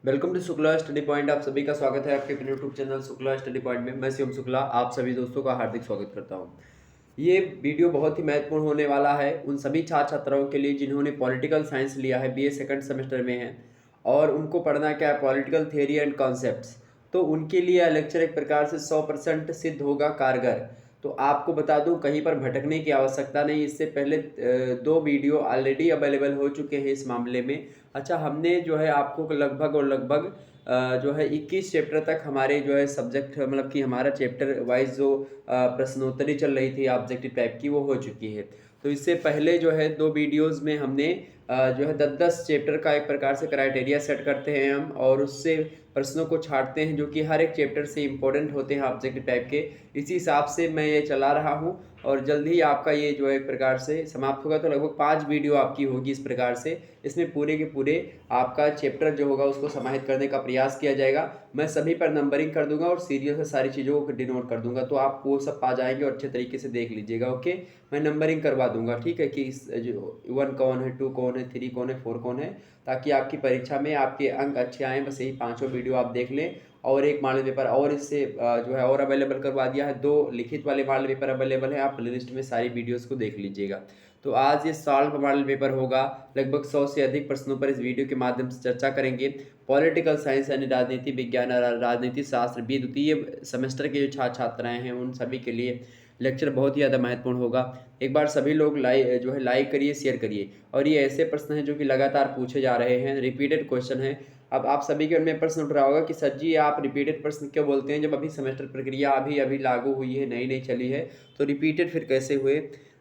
Welcome to Shukla study point. आप सभी का स्वागत है आपके अपने YouTube channel Shukla study point में। मैं शिवम शुक्ला आप सभी दोस्तों का हार्दिक स्वागत करता हूं। ये वीडियो बहुत ही महत्वपूर्ण होने वाला है उन सभी छात्र छात्राओं के लिए जिन्होंने पॉलिटिकल साइंस लिया है, बीए सेकंड सेमेस्टर में है और उनको पढ़ना क्या है, पॉलिटिकल थियरी एंड कॉन्सेप्ट्स। तो उनके लिए यह लेक्चर एक प्रकार से 100% सिद्ध होगा कारगर। तो आपको बता दूं, कहीं पर भटकने की आवश्यकता नहीं। इससे पहले दो वीडियो ऑलरेडी अवेलेबल हो चुके हैं इस मामले में। अच्छा, हमने जो है आपको लगभग जो है 21 चैप्टर तक हमारे जो है सब्जेक्ट, मतलब कि हमारा चैप्टर वाइज जो प्रश्नोत्तरी चल रही थी ऑब्जेक्टिव टाइप की, वो हो चुकी है। तो इससे पहले जो है दो वीडियोस में हमने जो है 10-10 चैप्टर का एक प्रकार से क्राइटेरिया सेट करते हैं हम, और उससे प्रश्नों को छांटते हैं जो कि हर एक चैप्टर से इंपॉर्टेंट होते हैं ऑब्जेक्टिव टाइप के। इसी हिसाब से मैं ये चला रहा हूँ और जल्द ही आपका ये जो है एक प्रकार से समाप्त होगा। तो लगभग 5 वीडियो आपकी होगी इस प्रकार से। इसमें पूरे के पूरे आपका चैप्टर जो होगा उसको समाहित करने का प्रयास किया जाएगा। मैं सभी पर नंबरिंग कर दूंगा और सीरियल से सारी चीज़ों को डिनोट कर दूंगा, तो आप वो सब पा जाएंगे और अच्छे तरीके से देख लीजिएगा। ओके, मैं नंबरिंग करवा दूंगा, ठीक है, कि जो 1 कौन है, 2 कौन है, 3 कौन है, 4 कौन है, ताकि आपकी परीक्षा में आपके अंक अच्छे आएँ। बस यही पाँचों वीडियो आप देख लें। और एक मॉडल पेपर और इससे जो है और अवेलेबल करवा दिया है। 2 लिखित वाले मॉडल पेपर अवेलेबल है, आप प्लेलिस्ट में सारी वीडियोस को देख लीजिएगा। तो आज ये सॉल्व मॉडल पेपर होगा। लगभग 100 से अधिक प्रश्नों पर इस वीडियो के माध्यम से चर्चा करेंगे। पॉलिटिकल साइंस यानी राजनीति विज्ञान और राजनीति शास्त्र भी द्वितीय सेमेस्टर के जो छात्र छात्राएँ हैं उन सभी के लिए लेक्चर बहुत ही ज़्यादा महत्वपूर्ण होगा। एक बार सभी लोग लाइक करिए, शेयर करिए। और ये ऐसे प्रश्न हैं जो कि लगातार पूछे जा रहे हैं, रिपीटेड क्वेश्चन है। अब आप सभी के मन में प्रश्न उठ रहा होगा कि सर जी आप रिपीटेड प्रश्न क्यों बोलते हैं, जब अभी सेमेस्टर प्रक्रिया अभी अभी लागू हुई है, नई नई चली है, तो रिपीटेड फिर कैसे हुए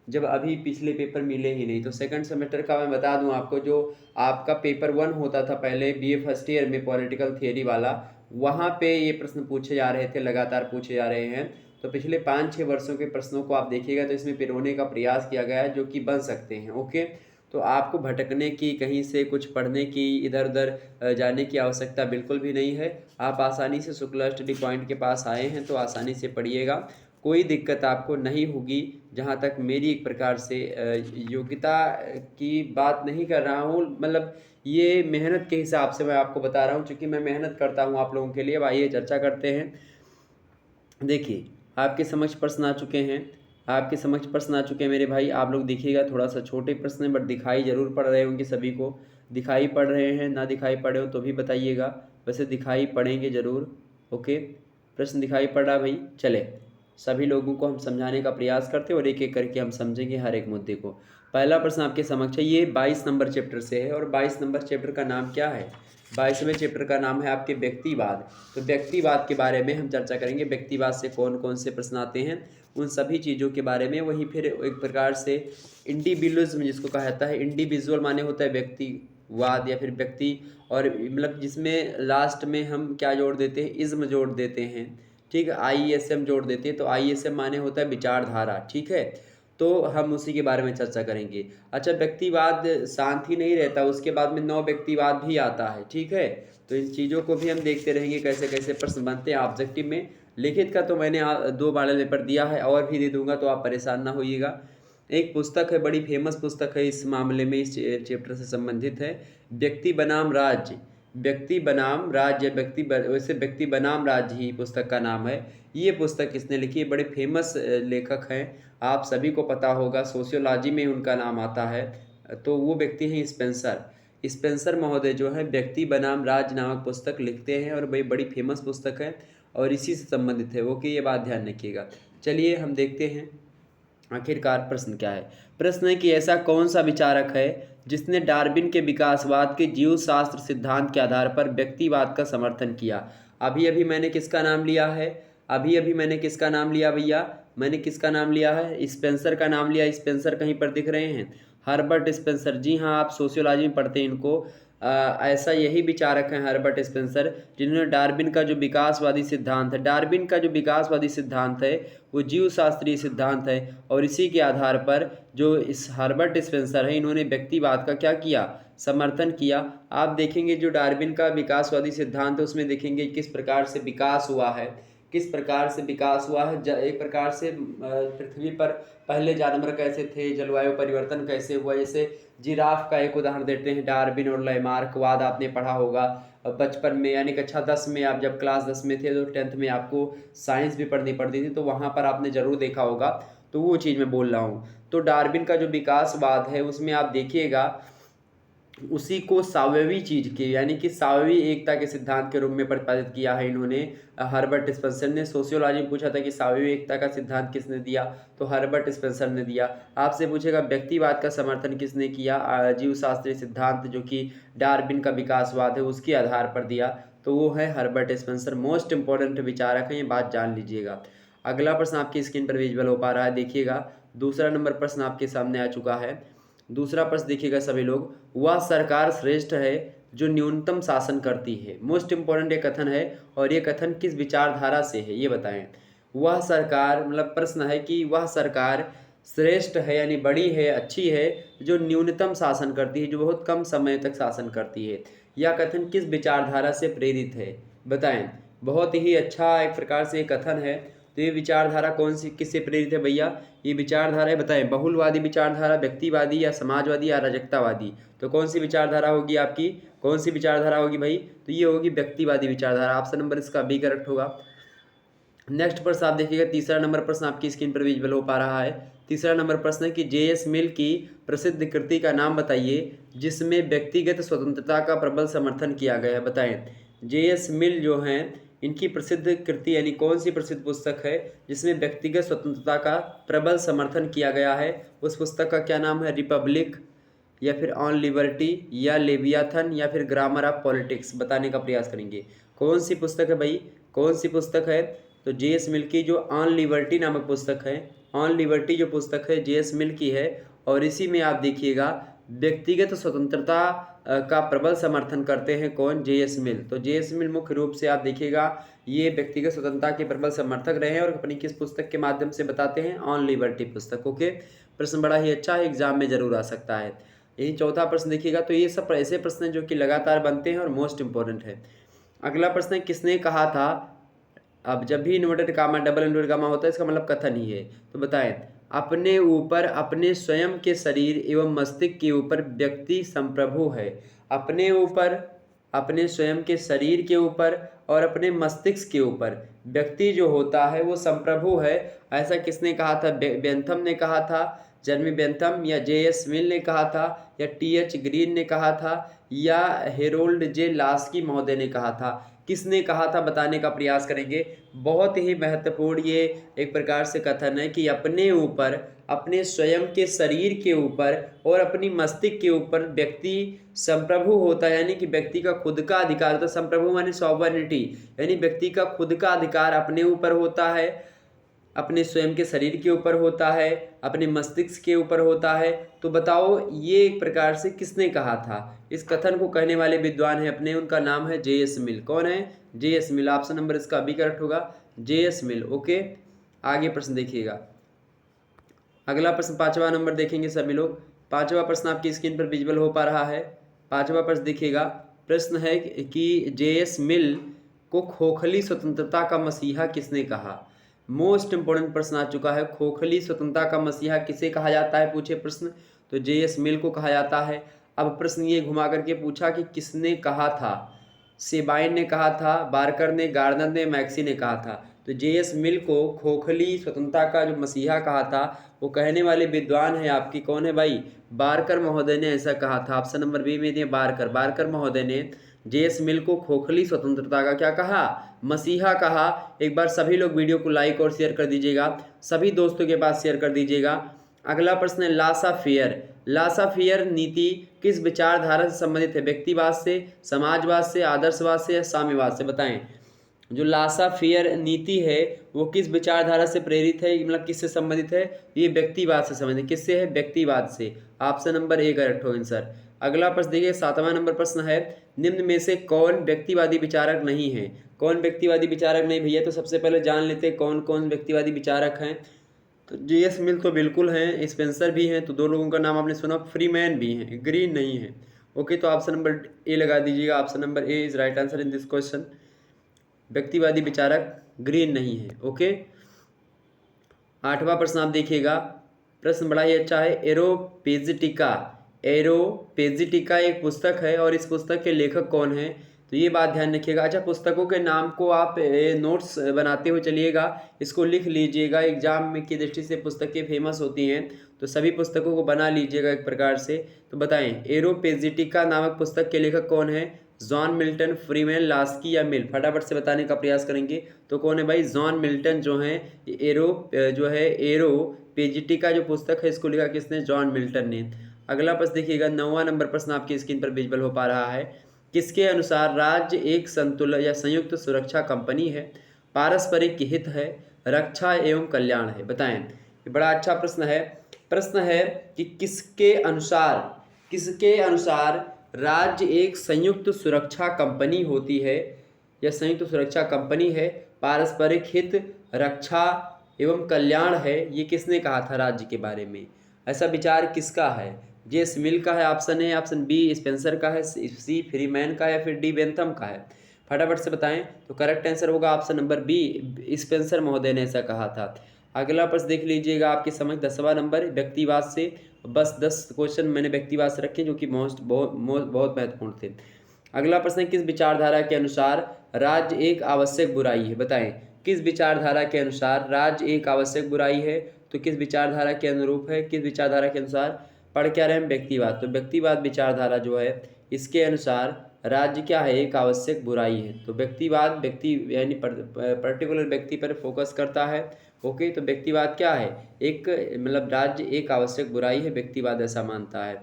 जब अभी पिछले पेपर मिले ही नहीं। तो सेकंड सेमेस्टर का मैं बता दूं आपको, जो आपका पेपर 1 होता था पहले बीए फर्स्ट ईयर में पॉलिटिकल थियरी वाला, वहाँ पे ये प्रश्न पूछे जा रहे थे, लगातार पूछे जा रहे हैं। तो पिछले 5-6 वर्षों के प्रश्नों को आप देखिएगा तो इसमें पिरोने का प्रयास किया गया है जो कि बन सकते हैं। ओके, तो आपको भटकने की, कहीं से कुछ पढ़ने की, इधर उधर जाने की आवश्यकता बिल्कुल भी नहीं है। आप आसानी से शुक्ला स्टडी पॉइंट के पास आए हैं तो आसानी से पढ़िएगा, कोई दिक्कत आपको नहीं होगी। जहाँ तक मेरी एक प्रकार से योग्यता की बात नहीं कर रहा हूँ, मतलब ये मेहनत के हिसाब से मैं आपको बता रहा हूँ, चूँकि मैं मेहनत करता हूँ आप लोगों के लिए। अब आइए चर्चा करते हैं। देखिए, आपके समक्ष प्रश्न आ चुके हैं, आपके समक्ष प्रश्न आ चुके हैं मेरे भाई। आप लोग देखिएगा, थोड़ा सा छोटे प्रश्न हैं बट दिखाई ज़रूर पड़ रहे होंगे सभी को। दिखाई पड़ रहे हैं, ना दिखाई पड़े हो तो भी बताइएगा, वैसे दिखाई पड़ेंगे ज़रूर। ओके, प्रश्न दिखाई पड़ रहा भाई। चले, सभी लोगों को हम समझाने का प्रयास करते हैं और एक एक करके हम समझेंगे हर एक मुद्दे को। पहला प्रश्न आपके समक्ष है, ये 22 नंबर चैप्टर से है और 22 नंबर चैप्टर का नाम क्या है? 22वें चैप्टर का नाम है आपके व्यक्तिवाद। तो व्यक्तिवाद के बारे में हम चर्चा करेंगे। व्यक्तिवाद से कौन कौन से प्रश्न आते हैं, उन सभी चीज़ों के बारे में। वहीं फिर एक प्रकार से इंडिविजुअलिज्म जिसको कहा जाता है, इंडिविजुअल माने होता है व्यक्तिवाद या फिर व्यक्ति, और मतलब जिसमें लास्ट में हम क्या जोड़ देते हैं, इज्म जोड़ देते हैं, ठीक है, आईएसएम जोड़ देते हैं। तो आईएसएम माने होता है विचारधारा, ठीक है। तो हम उसी के बारे में चर्चा करेंगे। अच्छा, व्यक्तिवाद शांत ही नहीं रहता, उसके बाद में नव व्यक्तिवाद भी आता है, ठीक है। तो इन चीज़ों को भी हम देखते रहेंगे कैसे कैसे प्रश्न बनते हैं ऑब्जेक्टिव में। लिखित का तो मैंने 2 मॉडल पेपर दिया है और भी दे दूंगा, तो आप परेशान ना होइएगा। एक पुस्तक है, बड़ी फेमस पुस्तक है इस मामले में, इस चैप्टर से संबंधित है, व्यक्ति बनाम राज्य। व्यक्ति बनाम राज्य, वैसे व्यक्ति बनाम राज्य ही पुस्तक का नाम है। ये पुस्तक किसने लिखी है? बड़े फेमस लेखक हैं, आप सभी को पता होगा, सोशियोलॉजी में उनका नाम आता है। तो वो व्यक्ति हैं स्पेंसर। स्पेंसर महोदय जो है व्यक्ति बनाम राज्य नामक पुस्तक लिखते हैं और भाई बड़ी फेमस पुस्तक है और इसी से संबंधित है। ओके, ये बात ध्यान रखिएगा। चलिए हम देखते हैं आखिरकार प्रश्न क्या है। प्रश्न है कि ऐसा कौन सा विचारक है जिसने डार्विन के विकासवाद के जीवशास्त्र सिद्धांत के आधार पर व्यक्तिवाद का समर्थन किया? अभी अभी मैंने किसका नाम लिया है? अभी अभी मैंने किसका नाम लिया भैया? मैंने किसका नाम लिया है? स्पेंसर का नाम लिया। स्पेंसर कहीं पर दिख रहे हैं? हर्बर्ट स्पेंसर, जी हाँ, आप सोशियोलॉजी में पढ़ते हैं इनको। ऐसा यही विचारक हैं हर्बर्ट स्पेंसर, जिन्होंने डार्विन का जो विकासवादी सिद्धांत है, डार्विन का जो विकासवादी सिद्धांत है वो जीवशास्त्रीय सिद्धांत है, और इसी के आधार पर जो इस हर्बर्ट स्पेंसर है, इन्होंने व्यक्तिवाद का क्या किया? समर्थन किया। आप देखेंगे जो डार्विन का विकासवादी सिद्धांत है उसमें देखेंगे किस प्रकार से विकास हुआ है, किस प्रकार से विकास हुआ है, एक प्रकार से पृथ्वी पर पहले जानवर कैसे थे, जलवायु परिवर्तन कैसे हुआ। जैसे जिराफ का एक उदाहरण देते हैं, डार्विन और लैमार्कवाद आपने पढ़ा होगा बचपन में, यानी कक्षा 10 में। आप जब क्लास 10 में थे तो 10th में आपको साइंस भी पढ़नी पड़ती थी, तो वहाँ पर आपने ज़रूर देखा होगा। तो वो चीज़ मैं बोल रहा हूँ। तो डार्विन का जो विकासवाद है उसमें आप देखिएगा उसी को सावयवी चीज़ की, यानी कि सावयवी एकता के सिद्धांत के रूप में प्रतिपादित किया है इन्होंने। हर्बर्ट स्पेंसर ने सोशियोलॉजी में पूछा था कि सावयवी एकता का सिद्धांत किसने दिया, तो हर्बर्ट स्पेंसर ने दिया। आपसे पूछेगा व्यक्तिवाद का समर्थन किसने किया, जीवशास्त्रीय सिद्धांत जो कि डार्विन का विकासवाद है उसके आधार पर दिया, तो वो है हर्बर्ट स्पेंसर। मोस्ट इंपॉर्टेंट विचारक है, ये बात जान लीजिएगा। अगला प्रश्न आपकी स्क्रीन पर विजुअल हो पा रहा है, देखिएगा। दूसरा नंबर प्रश्न आपके सामने आ चुका है। दूसरा प्रश्न देखिएगा सभी लोग, वह सरकार श्रेष्ठ है जो न्यूनतम शासन करती है। मोस्ट इंपॉर्टेंट ये कथन है, और ये कथन किस विचारधारा से है ये बताएं। वह सरकार, मतलब प्रश्न है कि वह सरकार श्रेष्ठ है यानी बड़ी है, अच्छी है, जो न्यूनतम शासन करती है, जो बहुत कम समय तक शासन करती है। यह कथन किस विचारधारा से प्रेरित है बताएं। बहुत ही अच्छा एक प्रकार से कथन है। तो ये विचारधारा कौन सी, किससे प्रेरित है भैया, ये विचारधारा है बताएं। बहुलवादी विचारधारा, व्यक्तिवादी या समाजवादी या अराजकतावादी। तो कौन सी विचारधारा होगी आपकी, कौन सी विचारधारा होगी भाई, तो ये होगी व्यक्तिवादी विचारधारा। ऑप्शन नंबर इसका बी करेक्ट होगा। नेक्स्ट प्रश्न आप देखिएगा, तीसरा नंबर प्रश्न आपकी स्क्रीन पर विजुअल हो पा रहा है। तीसरा नंबर प्रश्न है कि जे.एस. मिल की प्रसिद्ध कृति का नाम बताइए जिसमें व्यक्तिगत स्वतंत्रता का प्रबल समर्थन किया गया है, बताएं। जे.एस. मिल जो हैं इनकी प्रसिद्ध कृति यानी कौन सी प्रसिद्ध पुस्तक है जिसमें व्यक्तिगत स्वतंत्रता का प्रबल समर्थन किया गया है, उस पुस्तक का क्या नाम है, रिपब्लिक या फिर ऑन लिबर्टी या लेवियाथन या फिर ग्रामर ऑफ पॉलिटिक्स, बताने का प्रयास करेंगे। कौन सी पुस्तक है भाई, कौन सी पुस्तक है, तो जे.एस. मिल की जो ऑन लिबर्टी नामक पुस्तक है, ऑन लिबर्टी जो पुस्तक है जे.एस. मिल की है। और इसी में आप देखिएगा व्यक्तिगत स्वतंत्रता का प्रबल समर्थन करते हैं कौन, जे.एस. मिल। तो जे.एस. मिल मुख्य रूप से आप देखिएगा ये व्यक्तिगत स्वतंत्रता के प्रबल समर्थक रहे हैं, और अपनी किस पुस्तक के माध्यम से बताते हैं, ऑन लिबर्टी पुस्तक। ओके, प्रश्न बड़ा ही अच्छा है, एग्जाम में जरूर आ सकता है। यही चौथा प्रश्न देखिएगा। तो ये सब ऐसे प्रश्न जो कि लगातार बनते हैं और मोस्ट इंपॉर्टेंट है। अगला प्रश्न है, किसने कहा था, अब जब भी inverted comma double inverted comma होता है इसका मतलब कथन ही है। तो बताएं, अपने ऊपर अपने स्वयं के शरीर एवं मस्तिष्क के ऊपर व्यक्ति संप्रभु है। अपने ऊपर, अपने स्वयं के शरीर के ऊपर और अपने मस्तिष्क के ऊपर व्यक्ति जो होता है वो संप्रभु है। ऐसा किसने कहा था, बेंथम ने कहा था, जर्मी बेंथम, या जे.एस. मिल ने कहा था, या टी.एच. ग्रीन ने कहा था, या हेरोल्ड जे. लास्की महोदय ने कहा था। किसने कहा था बताने का प्रयास करेंगे। बहुत ही महत्वपूर्ण ये एक प्रकार से कथन है कि अपने ऊपर, अपने स्वयं के शरीर के ऊपर और अपनी मस्तिष्क के ऊपर व्यक्ति संप्रभु होता है, यानी कि व्यक्ति का खुद का अधिकार होता है। संप्रभु माने सॉवरेनिटी, यानी व्यक्ति का खुद का अधिकार अपने ऊपर होता है, अपने स्वयं के शरीर के ऊपर होता है, अपने मस्तिष्क के ऊपर होता है। तो बताओ ये एक प्रकार से किसने कहा था। इस कथन को कहने वाले विद्वान हैं अपने, उनका नाम है जे.एस. मिल। कौन है, जे.एस. मिल। ऑप्शन नंबर इसका बी करेक्ट होगा, जे.एस. मिल। ओके, आगे प्रश्न देखिएगा। अगला प्रश्न 5वां नंबर देखेंगे सभी लोग। 5वां प्रश्न आपकी स्क्रीन पर विजुअल हो पा रहा है। 5वां प्रश्न देखिएगा। प्रश्न है कि जे.एस. मिल को खोखली स्वतंत्रता का मसीहा किसने कहा। मोस्ट इंपोर्टेंट प्रश्न आ चुका है, खोखली स्वतंत्रता का मसीहा किसे कहा जाता है, पूछे प्रश्न, तो जे.एस. मिल को कहा जाता है। अब प्रश्न ये घुमा करके पूछा कि किसने कहा था, सेबाइन ने कहा था, बारकर ने, गार्नर ने, मैक्सी ने कहा था। तो जे.एस. मिल को खोखली स्वतंत्रता का जो मसीहा कहा था वो कहने वाले विद्वान है आपकी कौन है भाई, बारकर महोदय ने ऐसा कहा था। ऑप्शन नंबर बी में दिए बारकर, बारकर महोदय ने जे.एस. मिल को खोखली स्वतंत्रता का क्या कहा, मसीहा कहा। एक बार सभी लोग वीडियो को लाइक और शेयर कर दीजिएगा, सभी दोस्तों के पास शेयर कर दीजिएगा। अगला प्रश्न है लासा फेयर। लासा फेयर नीति किस विचारधारा से संबंधित है, व्यक्तिवाद से, समाजवाद से, आदर्शवाद से या साम्यवाद से, बताएं। जो लासा फेयर नीति है वो किस विचारधारा से प्रेरित है, मतलब किससे संबंधित है, ये व्यक्तिवाद से संबंधित। किससे है, व्यक्तिवाद से। ऑप्शन नंबर ए करेक्ट हो आंसर। अगला प्रश्न देखिए 7वां नंबर प्रश्न है, निम्न में से कौन व्यक्तिवादी विचारक नहीं है। कौन व्यक्तिवादी विचारक नहीं भैया, तो सबसे पहले जान लेते हैं कौन कौन व्यक्तिवादी विचारक हैं। तो जे.एस. मिल तो बिल्कुल हैं, स्पेंसर भी हैं, तो दो लोगों का नाम आपने सुना, फ्रीमैन भी हैं, ग्रीन नहीं है। ओके, तो ऑप्शन नंबर ए लगा दीजिएगा। Option number A is right answer in this question. व्यक्तिवादी विचारक ग्रीन नहीं है। ओके, 8वां प्रश्न आप देखिएगा, प्रश्न बड़ा ही अच्छा है। एरोपेजिटिका, एरोपेजिटिका एक पुस्तक है और इस पुस्तक के लेखक कौन है? तो ये बात ध्यान रखिएगा। अच्छा, पुस्तकों के नाम को आप नोट्स बनाते हुए चलिएगा, इसको लिख लीजिएगा। एग्जाम में की दृष्टि से पुस्तकें फेमस होती हैं, तो सभी पुस्तकों को बना लीजिएगा एक प्रकार से। तो बताएं, एरोपेजिटिका नामक पुस्तक के लेखक कौन है? जॉन मिल्टन, फ्रीमैन, लास्की या मिल? फटाफट से बताने का प्रयास करेंगे। तो कौन है भाई? जॉन मिल्टन जो है। एरोपेजिटिका जो पुस्तक है इसको लिखा किसने? जॉन मिल्टन ने। अगला प्रश्न देखिएगा, 9वां नंबर प्रश्न आपकी स्क्रीन पर विजुअल हो पा रहा है। किसके अनुसार राज्य एक संतुलन या संयुक्त सुरक्षा कंपनी है, पारस्परिक हित है, रक्षा एवं कल्याण है? बताएं। ये बड़ा अच्छा प्रश्न है। प्रश्न है कि किसके अनुसार राज्य एक संयुक्त सुरक्षा कंपनी होती है या संयुक्त सुरक्षा कंपनी है, पारस्परिक हित, रक्षा एवं कल्याण है? ये किसने कहा था राज्य के बारे में? ऐसा विचार किसका है? जेम्स मिल का है option A, option B Spencer का है, सी फ्रीमैन का है, या फिर डी बेंथम का है? फटाफट से बताएं। तो करेक्ट आंसर होगा ऑप्शन नंबर बी, स्पेंसर महोदय ने ऐसा कहा था। अगला प्रश्न देख लीजिएगा आपके समझ, 10वां नंबर, व्यक्तिवाद से। बस 10 क्वेश्चन मैंने व्यक्तिवाद से रखे जो कि बहुत महत्वपूर्ण थे। अगला प्रश्न है, किस विचारधारा के अनुसार राज्य एक आवश्यक बुराई है? बताएं, किस विचारधारा के अनुसार राज्य एक आवश्यक बुराई है? तो किस विचारधारा के अनुरूप है, किस विचारधारा के अनुसार? पढ़ क्या रहे हैं? व्यक्तिवाद। तो व्यक्तिवाद विचारधारा जो है इसके अनुसार राज्य क्या है? एक आवश्यक बुराई है। तो व्यक्तिवाद व्यक्ति यानी पर्टिकुलर व्यक्ति पर फोकस करता है। ओके, तो व्यक्तिवाद क्या है? एक मतलब राज्य एक आवश्यक बुराई है, व्यक्तिवाद ऐसा मानता है।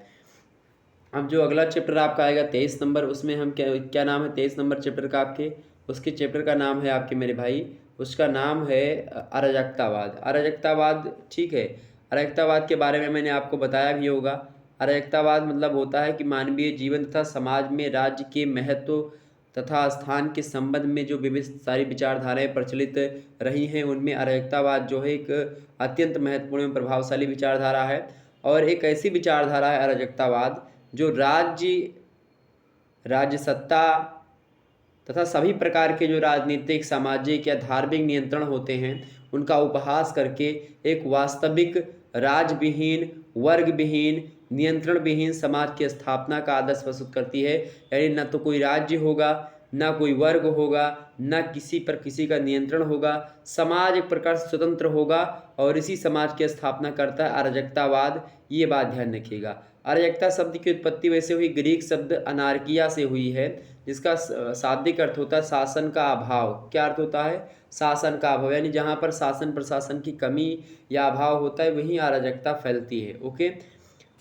अब जो अगला चैप्टर आपका आएगा 23 नंबर, उसमें हम क्या नाम है 23 नंबर चैप्टर का आपके? उसके चैप्टर का नाम है आपके मेरे भाई, उसका नाम है अराजकतावाद। अराजकतावाद, ठीक है। अराजकतावाद के बारे में मैंने आपको बताया भी होगा। अराजकतावाद मतलब होता है कि मानवीय जीवन तथा समाज में राज्य के महत्व तथा स्थान के संबंध में जो विविध सारी विचारधाराएं प्रचलित रही हैं, उनमें अराजकतावाद जो है एक अत्यंत महत्वपूर्ण एवं प्रभावशाली विचारधारा है। और एक ऐसी विचारधारा है अराजकतावाद जो राज्य सत्ता तथा सभी प्रकार के जो राजनीतिक, सामाजिक या धार्मिक नियंत्रण होते हैं उनका उपहास करके एक वास्तविक राजविहीन, वर्गविहीन, नियंत्रण विहीन समाज की स्थापना का आदर्श प्रस्तुत करती है। यानी न तो कोई राज्य होगा, ना कोई वर्ग होगा, ना किसी पर किसी का नियंत्रण होगा, समाज एक प्रकार से स्वतंत्र होगा और इसी समाज की स्थापना करता है अराजकतावाद। ये बात ध्यान रखिएगा। अराजकता शब्द की उत्पत्ति वैसे हुई ग्रीक शब्द अनार्किया से हुई है, जिसका शाब्दिक अर्थ होता है शासन का अभाव। क्या अर्थ होता है? शासन का अभाव, यानी जहाँ पर शासन प्रशासन की कमी या अभाव होता है वहीं अराजकता फैलती है। ओके,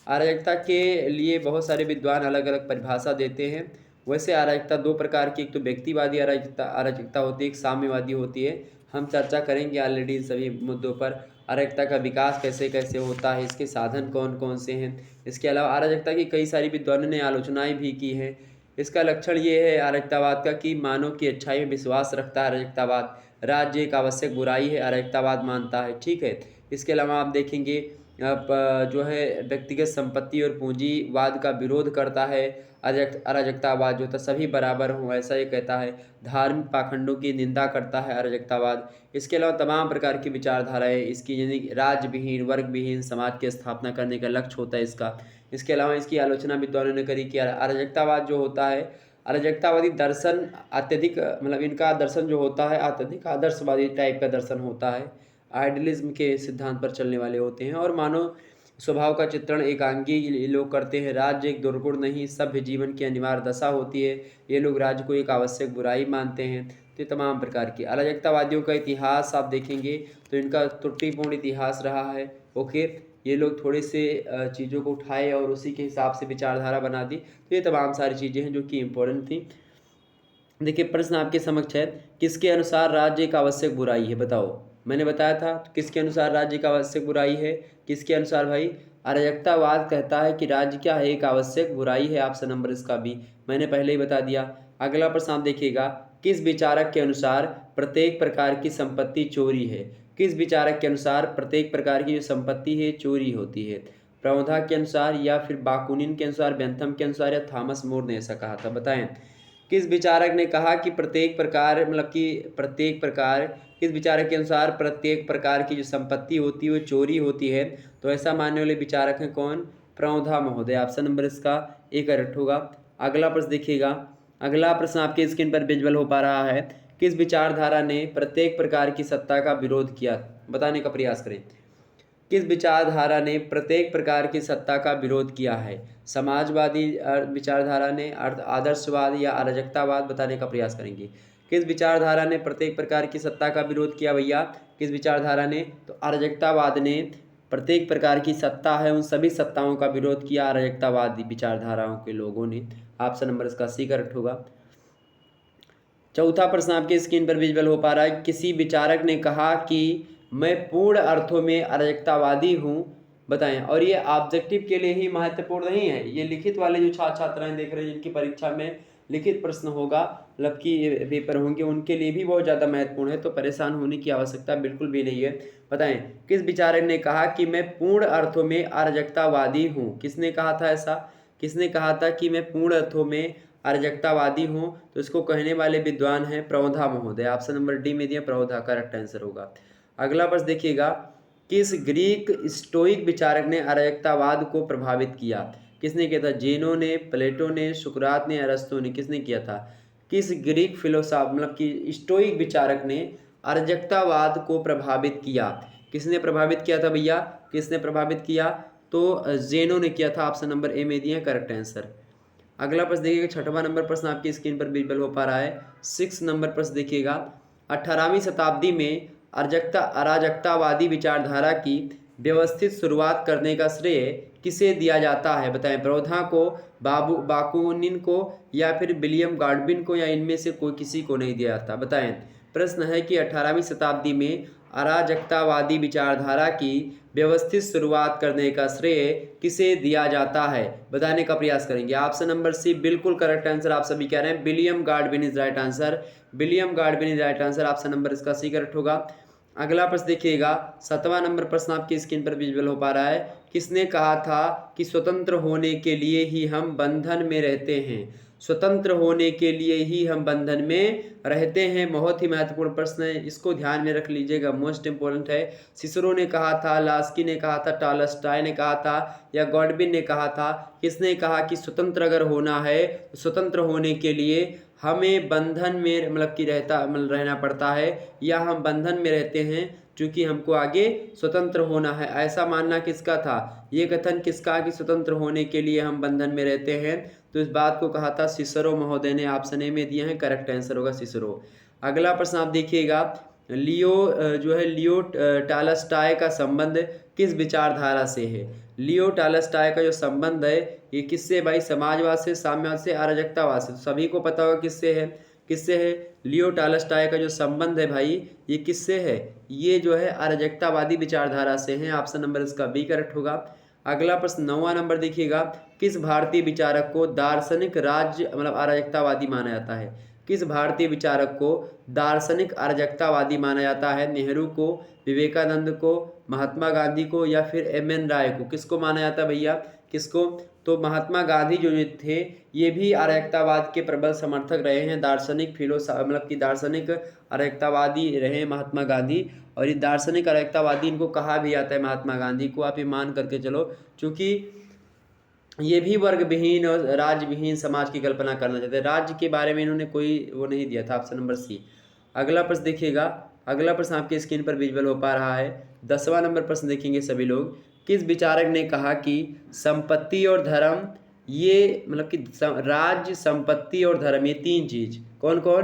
अराजकता के लिए बहुत सारे विद्वान अलग अलग परिभाषा देते हैं। वैसे अराजकता दो प्रकार की, एक तो व्यक्तिवादी अराजकता होती है, एक साम्यवादी होती है। हम चर्चा करेंगे ऑलरेडी इन सभी मुद्दों पर। अराजकता का विकास कैसे कैसे होता है, इसके साधन कौन कौन से हैं। इसके अलावा अराजकता की कई सारी विद्वानों ने आलोचनाएं भी की हैं। इसका लक्षण ये है अराजकतावाद का कि मानव की अच्छाई में विश्वास रखता है अराजकतावाद। राज्य एक आवश्यक बुराई है, अराजकतावाद मानता है। ठीक है, इसके अलावा आप देखेंगे जो है व्यक्तिगत संपत्ति और पूंजीवाद का विरोध करता है। अराजकतावाद जो था सभी बराबर हों ऐसा ये कहता है। धार्मिक पाखंडों की निंदा करता है अराजकतावाद। इसके अलावा तमाम प्रकार की विचारधाराएं इसकी, यानी राज्य विहीन, वर्ग विहीन समाज की स्थापना करने का लक्ष्य होता है इसका। इसके अलावा इसकी आलोचना विद्वानों ने करी कि अराजकतावाद जो होता है, अराजकतावादी दर्शन अत्यधिक मतलब इनका दर्शन जो होता है अत्यधिक आदर्शवादी टाइप का दर्शन होता है। आइडियलिज्म के सिद्धांत पर चलने वाले होते हैं और मानव स्वभाव का चित्रण एकांगी लोग करते हैं। राज्य एक दुर्गुण नहीं, सभ्य जीवन की अनिवार्य दशा होती है। ये लोग राज्य को एक आवश्यक बुराई मानते हैं। तो ये तमाम प्रकार की अराजकतावादियों का इतिहास आप देखेंगे तो इनका त्रुटिपूर्ण इतिहास रहा है। ओके, ये लोग थोड़े से चीज़ों को उठाए और उसी के हिसाब से विचारधारा बना दी। तो ये तमाम सारी चीज़ें हैं जो कि इम्पोर्टेंट थी। देखिए, प्रश्न आपके समक्ष है, किसके अनुसार राज्य एक आवश्यक बुराई है? बताओ। मैंने बताया था तो किसके अनुसार राज्य एक आवश्यक बुराई है? किसके अनुसार भाई? अराजकतावाद कहता है कि राज्य क्या है? एक आवश्यक बुराई है। ऑप्शन नंबर इसका भी मैंने पहले ही बता दिया। अगला प्रश्न आप देखिएगा, किस विचारक के अनुसार प्रत्येक प्रकार की संपत्ति चोरी है? किस विचारक के अनुसार प्रत्येक प्रकार की जो संपत्ति है चोरी होती है? प्रमोदा के अनुसार, या फिर बाकुनिन के अनुसार, बेंथम के अनुसार, या थॉमस मोर ने ऐसा कहा था? बताएं किस विचारक ने कहा कि प्रत्येक प्रकार किस विचारक के अनुसार प्रत्येक प्रकार की जो संपत्ति होती है वो चोरी होती है? तो ऐसा मानने वाले विचारक हैं कौन? प्रौधा महोदय। ऑप्शन नंबर इसका ए करेक्ट होगा। अगला प्रश्न देखिएगा। अगला प्रश्न आपके स्क्रीन पर विजुअल हो पा रहा है। किस विचारधारा ने प्रत्येक प्रकार की सत्ता का विरोध किया? बताने का प्रयास करें। किस विचारधारा ने प्रत्येक प्रकार की सत्ता का विरोध किया है? समाजवादी विचारधारा ने, आदर्शवाद या अराजकतावाद? बताने का प्रयास करेंगे। किस विचारधारा ने प्रत्येक प्रकार की सत्ता का विरोध किया भैया? किस विचारधारा ने? तो अराजकतावाद ने प्रत्येक प्रकार की सत्ता है उन सभी सत्ताओं का विरोध किया अराजकतावादी विचारधाराओं के लोगों ने। ऑप्शन नंबर इसका सी करेक्ट होगा। चौथा प्रश्न आपके स्क्रीन पर विजुअल हो पा रहा है। किसी विचारक ने कहा कि मैं पूर्ण अर्थों में अराजकतावादी हूँ। बताएं। और ये ऑब्जेक्टिव के लिए ही महत्वपूर्ण नहीं है, ये लिखित वाले जो छात्र छात्राएं देख रहे हैं जिनकी परीक्षा में लिखित प्रश्न होगा, मतलब कि पेपर होंगे, उनके लिए भी बहुत ज़्यादा महत्वपूर्ण है, तो परेशान होने की आवश्यकता बिल्कुल भी नहीं है। बताएं। किस विचारक ने कहा कि मैं पूर्ण अर्थों में अराजकतावादी हूँ? किसने कहा था ऐसा? किसने कहा था कि मैं पूर्ण अर्थों में अराजकतावादी हूँ? तो इसको कहने वाले विद्वान हैं प्रौधा महोदय। ऑप्शन नंबर डी में दिया प्रौधा करेक्ट आंसर होगा। अगला प्रश्न देखिएगा। किस ग्रीक स्टोइक विचारक ने अराजकतावाद को प्रभावित किया? किसने किया था? जेनो ने, प्लेटो ने, सुकरात ने, अरस्तु ने? किसने किया था? किस ग्रीक फिलोसॉफ मतलब कि स्टोइक विचारक ने अराजकतावाद को प्रभावित किया? किसने प्रभावित किया था भैया? किसने प्रभावित किया? तो जेनो ने किया था। ऑप्शन नंबर ए में दिए करेक्ट आंसर। अगला प्रश्न देखिएगा। छठवां नंबर प्रश्न आपकी स्क्रीन पर विजुअल हो पा रहा है। 6 नंबर प्रश्न देखिएगा। 18वीं शताब्दी में अराजकतावादी विचारधारा की व्यवस्थित शुरुआत करने का श्रेय किसे दिया जाता है? बताएं। प्रौधा को, बाकुनिन को, या फिर विलियम गॉडविन को, या इनमें से कोई किसी को नहीं दिया जाता? बताएं। प्रश्न है कि 18वीं शताब्दी में अराजकतावादी विचारधारा की व्यवस्थित शुरुआत करने का श्रेय किसे दिया जाता है? बताने का प्रयास करेंगे। ऑप्शन नंबर सी बिल्कुल करेक्ट आंसर आप सभी कह रहे हैं। William Godwin is right answer. William Godwin is right answer. Option number इसका सी करेक्ट होगा। अगला प्रश्न देखिएगा। 7वां नंबर प्रश्न आपकी स्क्रीन पर विजुअल हो पा रहा है। किसने कहा था कि स्वतंत्र होने के लिए ही हम बंधन में रहते हैं? स्वतंत्र होने के लिए ही हम बंधन में रहते हैं। बहुत ही महत्वपूर्ण प्रश्न है, इसको ध्यान में रख लीजिएगा, मोस्ट इंपोर्टेंट है। सिसरो ने कहा था, लास्की ने कहा था, टॉलस्टॉय ने कहा था, या गॉडविन ने कहा था? किसने कहा कि स्वतंत्र अगर होना है तो स्वतंत्र होने के लिए हमें बंधन में रहना पड़ता है, या हम बंधन में रहते हैं क्योंकि हमको आगे स्वतंत्र होना है? ऐसा मानना किसका था? ये कथन किसका कि स्वतंत्र होने के लिए हम बंधन में रहते हैं? तो इस बात को कहा था सिसरो महोदय ने। ऑप्शन ए में दिए हैं करेक्ट आंसर होगा सिसरो। अगला प्रश्न आप देखिएगा। लियो टॉलस्टॉय का संबंध किस विचारधारा से है? लियो टॉलस्टॉय का जो संबंध है ये किससे भाई? समाजवाद से, साम्यवाद से, अराजकतावाद से? सभी को पता होगा किससे है। किससे है? लियो टॉलस्टॉय का जो संबंध है भाई ये किससे है? ये जो है अराजकतावादी विचारधारा से है। ऑप्शन नंबर इसका बी करेक्ट होगा। अगला प्रश्न 9वां नंबर देखिएगा। किस भारतीय विचारक को दार्शनिक अराजकतावादी माना जाता है? किस भारतीय विचारक को दार्शनिक अराजकतावादी माना जाता है? नेहरू को, विवेकानंद को, महात्मा गांधी को, या फिर एम.एन. राय को? किसको माना जाता है भैया? किसको? तो महात्मा गांधी जो थे ये भी अराजकतावाद के प्रबल समर्थक रहे हैं। दार्शनिक दार्शनिक अराजकतावादी रहे महात्मा गांधी। और ये दार्शनिक अराजकतावादी इनको कहा भी जाता है महात्मा गांधी को, आप ये मान करके चलो, क्योंकि ये भी वर्ग विहीन और राज्य विहीन समाज की कल्पना करना चाहते हैं। राज्य के बारे में इन्होंने कोई वो नहीं दिया था। Option number C. अगला प्रश्न देखिएगा। अगला प्रश्न आपके स्क्रीन पर विजुअल हो पा रहा है। 10वां नंबर प्रश्न देखेंगे सभी लोग। किस विचारक ने कहा कि संपत्ति और धर्म ये राज्य, संपत्ति और धर्म ये तीन चीज, कौन कौन?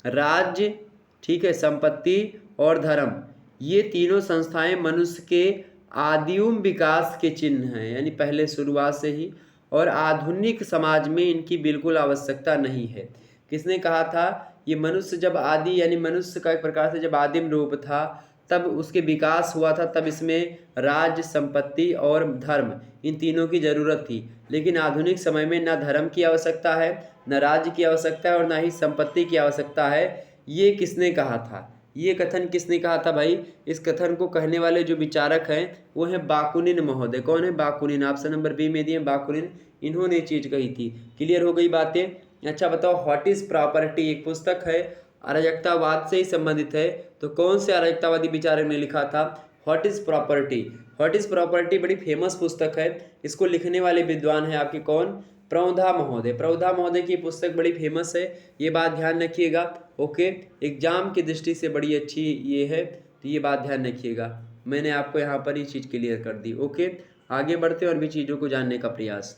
राज्य, ठीक है, संपत्ति और धर्म, ये तीनों संस्थाएं मनुष्य के आदिम विकास के चिन्ह हैं, यानी पहले शुरुआत से ही, और आधुनिक समाज में इनकी बिल्कुल आवश्यकता नहीं है। किसने कहा था? ये मनुष्य जब आदि यानी मनुष्य का एक प्रकार से जब आदिम रूप था तब उसके विकास हुआ था, तब इसमें राज्य, संपत्ति और धर्म इन तीनों की जरूरत थी। लेकिन आधुनिक समय में न धर्म की आवश्यकता है, न राज्य की आवश्यकता है, और न ही संपत्ति की आवश्यकता है। ये किसने कहा था? ये कथन किसने कहा था भाई? इस कथन को कहने वाले जो विचारक हैं वो हैं बाकुनिन महोदय। कौन है? बाकुनिन। ऑप्शन नंबर बी में दिए बाकुनिन। इन्होंने चीज कही थी। क्लियर हो गई बातें? अच्छा बताओ, व्हाट इज प्रॉपर्टी एक पुस्तक है, अराजकतावाद से ही संबंधित है। तो कौन से अराजकतावादी विचारक ने लिखा था what is property? What is property बड़ी फेमस पुस्तक है। इसको लिखने वाले विद्वान हैं आपके कौन? प्रौधा महोदय। प्रौधा महोदय की पुस्तक बड़ी फेमस है, ये बात ध्यान रखिएगा। ओके, एग्जाम की दृष्टि से बड़ी अच्छी ये है, तो ये बात ध्यान रखिएगा। मैंने आपको यहाँ पर ये चीज़ क्लियर कर दी। ओके, आगे बढ़ते हैं और भी चीज़ों को जानने का प्रयास।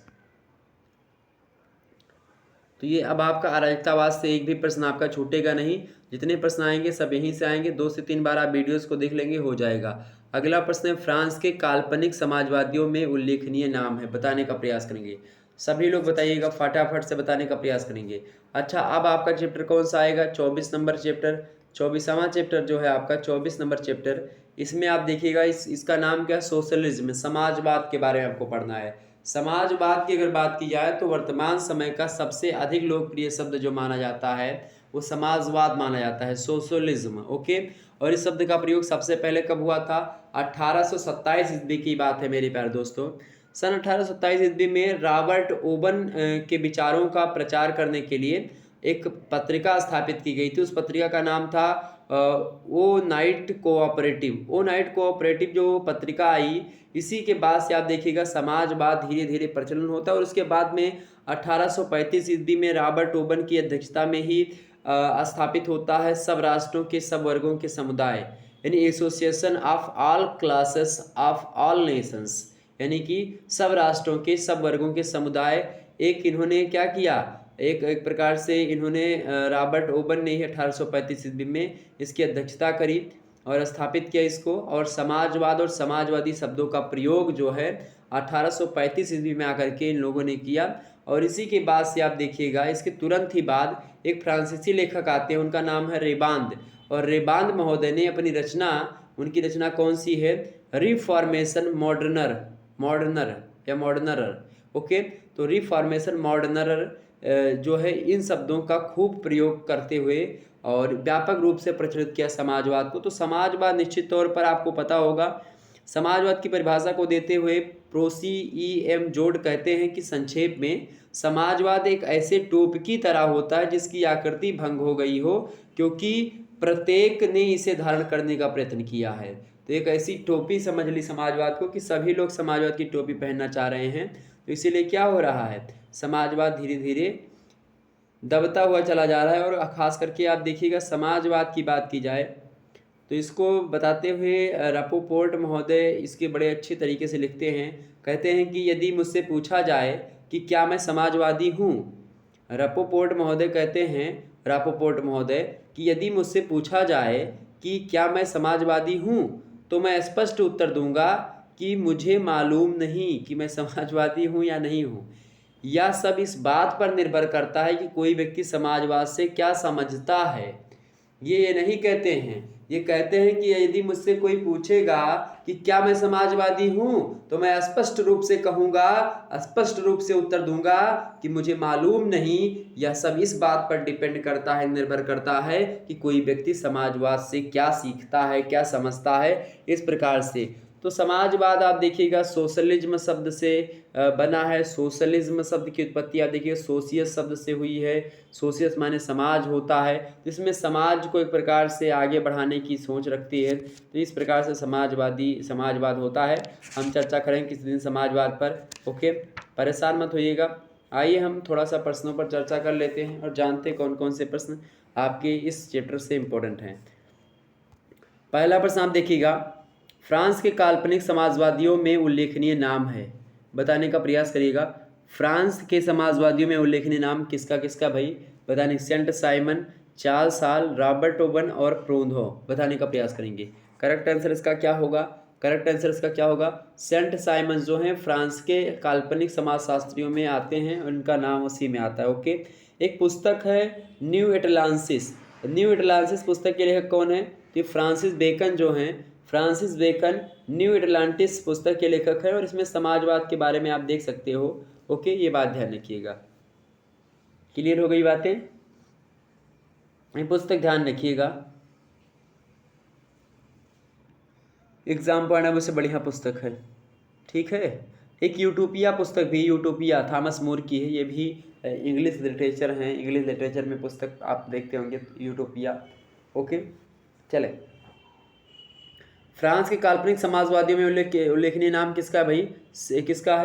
तो ये अब आपका अराजकतावाद से एक भी प्रश्न आपका छूटेगा नहीं, जितने प्रश्न आएंगे सब यहीं से आएंगे। 2 से 3 बार आप वीडियोस को देख लेंगे, हो जाएगा। अगला प्रश्न है, फ्रांस के काल्पनिक समाजवादियों में उल्लेखनीय नाम है, बताने का प्रयास करेंगे। सभी लोग बताइएगा, फटाफट से बताने का प्रयास करेंगे। अच्छा, अब आपका चैप्टर कौन सा आएगा? 24 नंबर चैप्टर, 24वां चैप्टर जो है आपका 24 नंबर चैप्टर। इसमें आप देखिएगा, इसका नाम क्या है? सोशलिज्म, समाजवाद के बारे में आपको पढ़ना है। समाजवाद की अगर बात की जाए तो वर्तमान समय का सबसे अधिक लोकप्रिय शब्द जो माना जाता है वो समाजवाद माना जाता है, सोशलिज्म। ओके, और इस शब्द का प्रयोग सबसे पहले कब हुआ था? 1827 ईस्वी की बात है मेरे प्यारे दोस्तों। सन 1827 ईस्वी में रॉबर्ट ओवन के विचारों का प्रचार करने के लिए एक पत्रिका स्थापित की गई थी। उस पत्रिका का नाम था ओ नाइट कोऑपरेटिव। ओ नाइट कोऑपरेटिव जो पत्रिका आई, इसी के बाद से आप देखिएगा समाजवाद धीरे धीरे प्रचलन होता है। और उसके बाद में 1835 ईस्वी में रॉबर्ट ओवन की अध्यक्षता में ही स्थापित होता है सब राष्ट्रों के सब वर्गों के समुदाय, यानी association of all classes of all Nations, यानी कि सब राष्ट्रों के सब वर्गों के समुदाय। एक इन्होंने क्या किया, एक प्रकार से इन्होंने रॉबर्ट ओवन ने ही 1835 ईस्वी में इसकी अध्यक्षता करी और स्थापित किया इसको। और समाजवाद और समाजवादी शब्दों का प्रयोग जो है 1835 ईस्वी में आकर के इन लोगों ने किया। और इसी के बाद से आप देखिएगा, इसके तुरंत ही बाद एक फ्रांसीसी लेखक आते हैं, उनका नाम है रेबांद। और रेबांद महोदय ने अपनी रचना, उनकी रचना कौन सी है? रिफॉर्मेशन मॉडर्नर, मॉडर्नर या मॉडर्नर। ओके, तो रिफॉर्मेशन मॉडर्नर जो है इन शब्दों का खूब प्रयोग करते हुए और व्यापक रूप से प्रचलित किया समाजवाद को। तो समाजवाद निश्चित तौर पर आपको पता होगा, समाजवाद की परिभाषा को देते हुए प्रोसी ई.एम. जोड कहते हैं कि संक्षेप में समाजवाद एक ऐसे टोप की तरह होता है जिसकी आकृति भंग हो गई हो, क्योंकि प्रत्येक ने इसे धारण करने का प्रयत्न किया है। तो एक ऐसी टोपी समझ ली समाजवाद को कि सभी लोग समाजवाद की टोपी पहनना चाह रहे हैं। तो इसीलिए क्या हो रहा है, समाजवाद धीरे धीरे दबता हुआ चला जा रहा है। और ख़ास करके आप देखिएगा, समाजवाद की बात की जाए तो इसको बताते हुए रापोर्ट महोदय इसके बड़े अच्छे तरीके से लिखते हैं। कहते हैं कि यदि मुझसे पूछा जाए कि क्या मैं समाजवादी हूँ, रापोर्ट महोदय कहते हैं, रापोर्ट महोदय कि यदि मुझसे पूछा जाए कि क्या मैं समाजवादी हूँ, तो मैं स्पष्ट उत्तर दूंगा कि मुझे मालूम नहीं कि मैं समाजवादी हूँ या नहीं हूँ। यह सब इस बात पर निर्भर करता है कि कोई व्यक्ति समाजवाद से क्या समझता है। ये नहीं कहते हैं, ये कहते हैं कि यदि मुझसे कोई पूछेगा कि क्या मैं समाजवादी हूँ, तो मैं स्पष्ट रूप से कहूँगा, स्पष्ट रूप से उत्तर दूंगा कि मुझे मालूम नहीं। यह सब इस बात पर डिपेंड करता है, निर्भर करता है कि कोई व्यक्ति समाजवाद से क्या सीखता है, क्या समझता है, इस प्रकार से। तो समाजवाद आप देखिएगा सोशलिज्म शब्द से बना है। सोशलिज्म शब्द की उत्पत्ति आप देखिए सोशियस शब्द से हुई है। सोशियस माने समाज होता है, तो इसमें समाज को एक प्रकार से आगे बढ़ाने की सोच रखती है। तो इस प्रकार से समाजवाद होता है। हम चर्चा करेंगे किसी दिन समाजवाद पर। ओके, परेशान मत होइएगा। आइए हम थोड़ा सा प्रश्नों पर चर्चा कर लेते हैं और जानते हैं कौन कौन से प्रश्न आपके इस चैप्टर से इम्पोर्टेंट हैं। पहला प्रश्न आप देखिएगा, फ्रांस के काल्पनिक समाजवादियों में उल्लेखनीय नाम है, बताने का प्रयास करिएगा। फ्रांस के समाजवादियों में उल्लेखनीय नाम किसका किसका भाई बताने? सेंट साइमन, चार्ल्स साल, रॉबर्ट ओवन और प्रोंधो, बताने का प्रयास करेंगे। करेक्ट आंसर इसका क्या होगा? करेक्ट आंसर इसका क्या होगा? सेंट साइमन जो हैं फ्रांस के काल्पनिक समाजशास्त्रियों में आते हैं, उनका नाम उसी में आता है। ओके, एक पुस्तक है न्यू एटलांटिस। न्यू एटलांटिस पुस्तक के लेखक कौन है? तो फ्रांसिस बेकन जो हैं, फ्रांसिस बेकन न्यू एटलांटिस पुस्तक के लेखक है। और इसमें समाजवाद के बारे में आप देख सकते हो। ओके, ये बात ध्यान रखिएगा। क्लियर हो गई बातें? ये पुस्तक ध्यान रखिएगा, एग्जाम पढ़ना से बढ़िया पुस्तक है। ठीक है, एक यूटोपिया पुस्तक भी, यूटोपिया थॉमस मोर की है, ये भी इंग्लिश लिटरेचर हैं, इंग्लिश लिटरेचर में पुस्तक आप देखते होंगे यूटोपिया। ओके, चले। फ्रांस के काल्पनिक समाजवादियों में उल्लेखनीय नाम किसका है भाई? किसका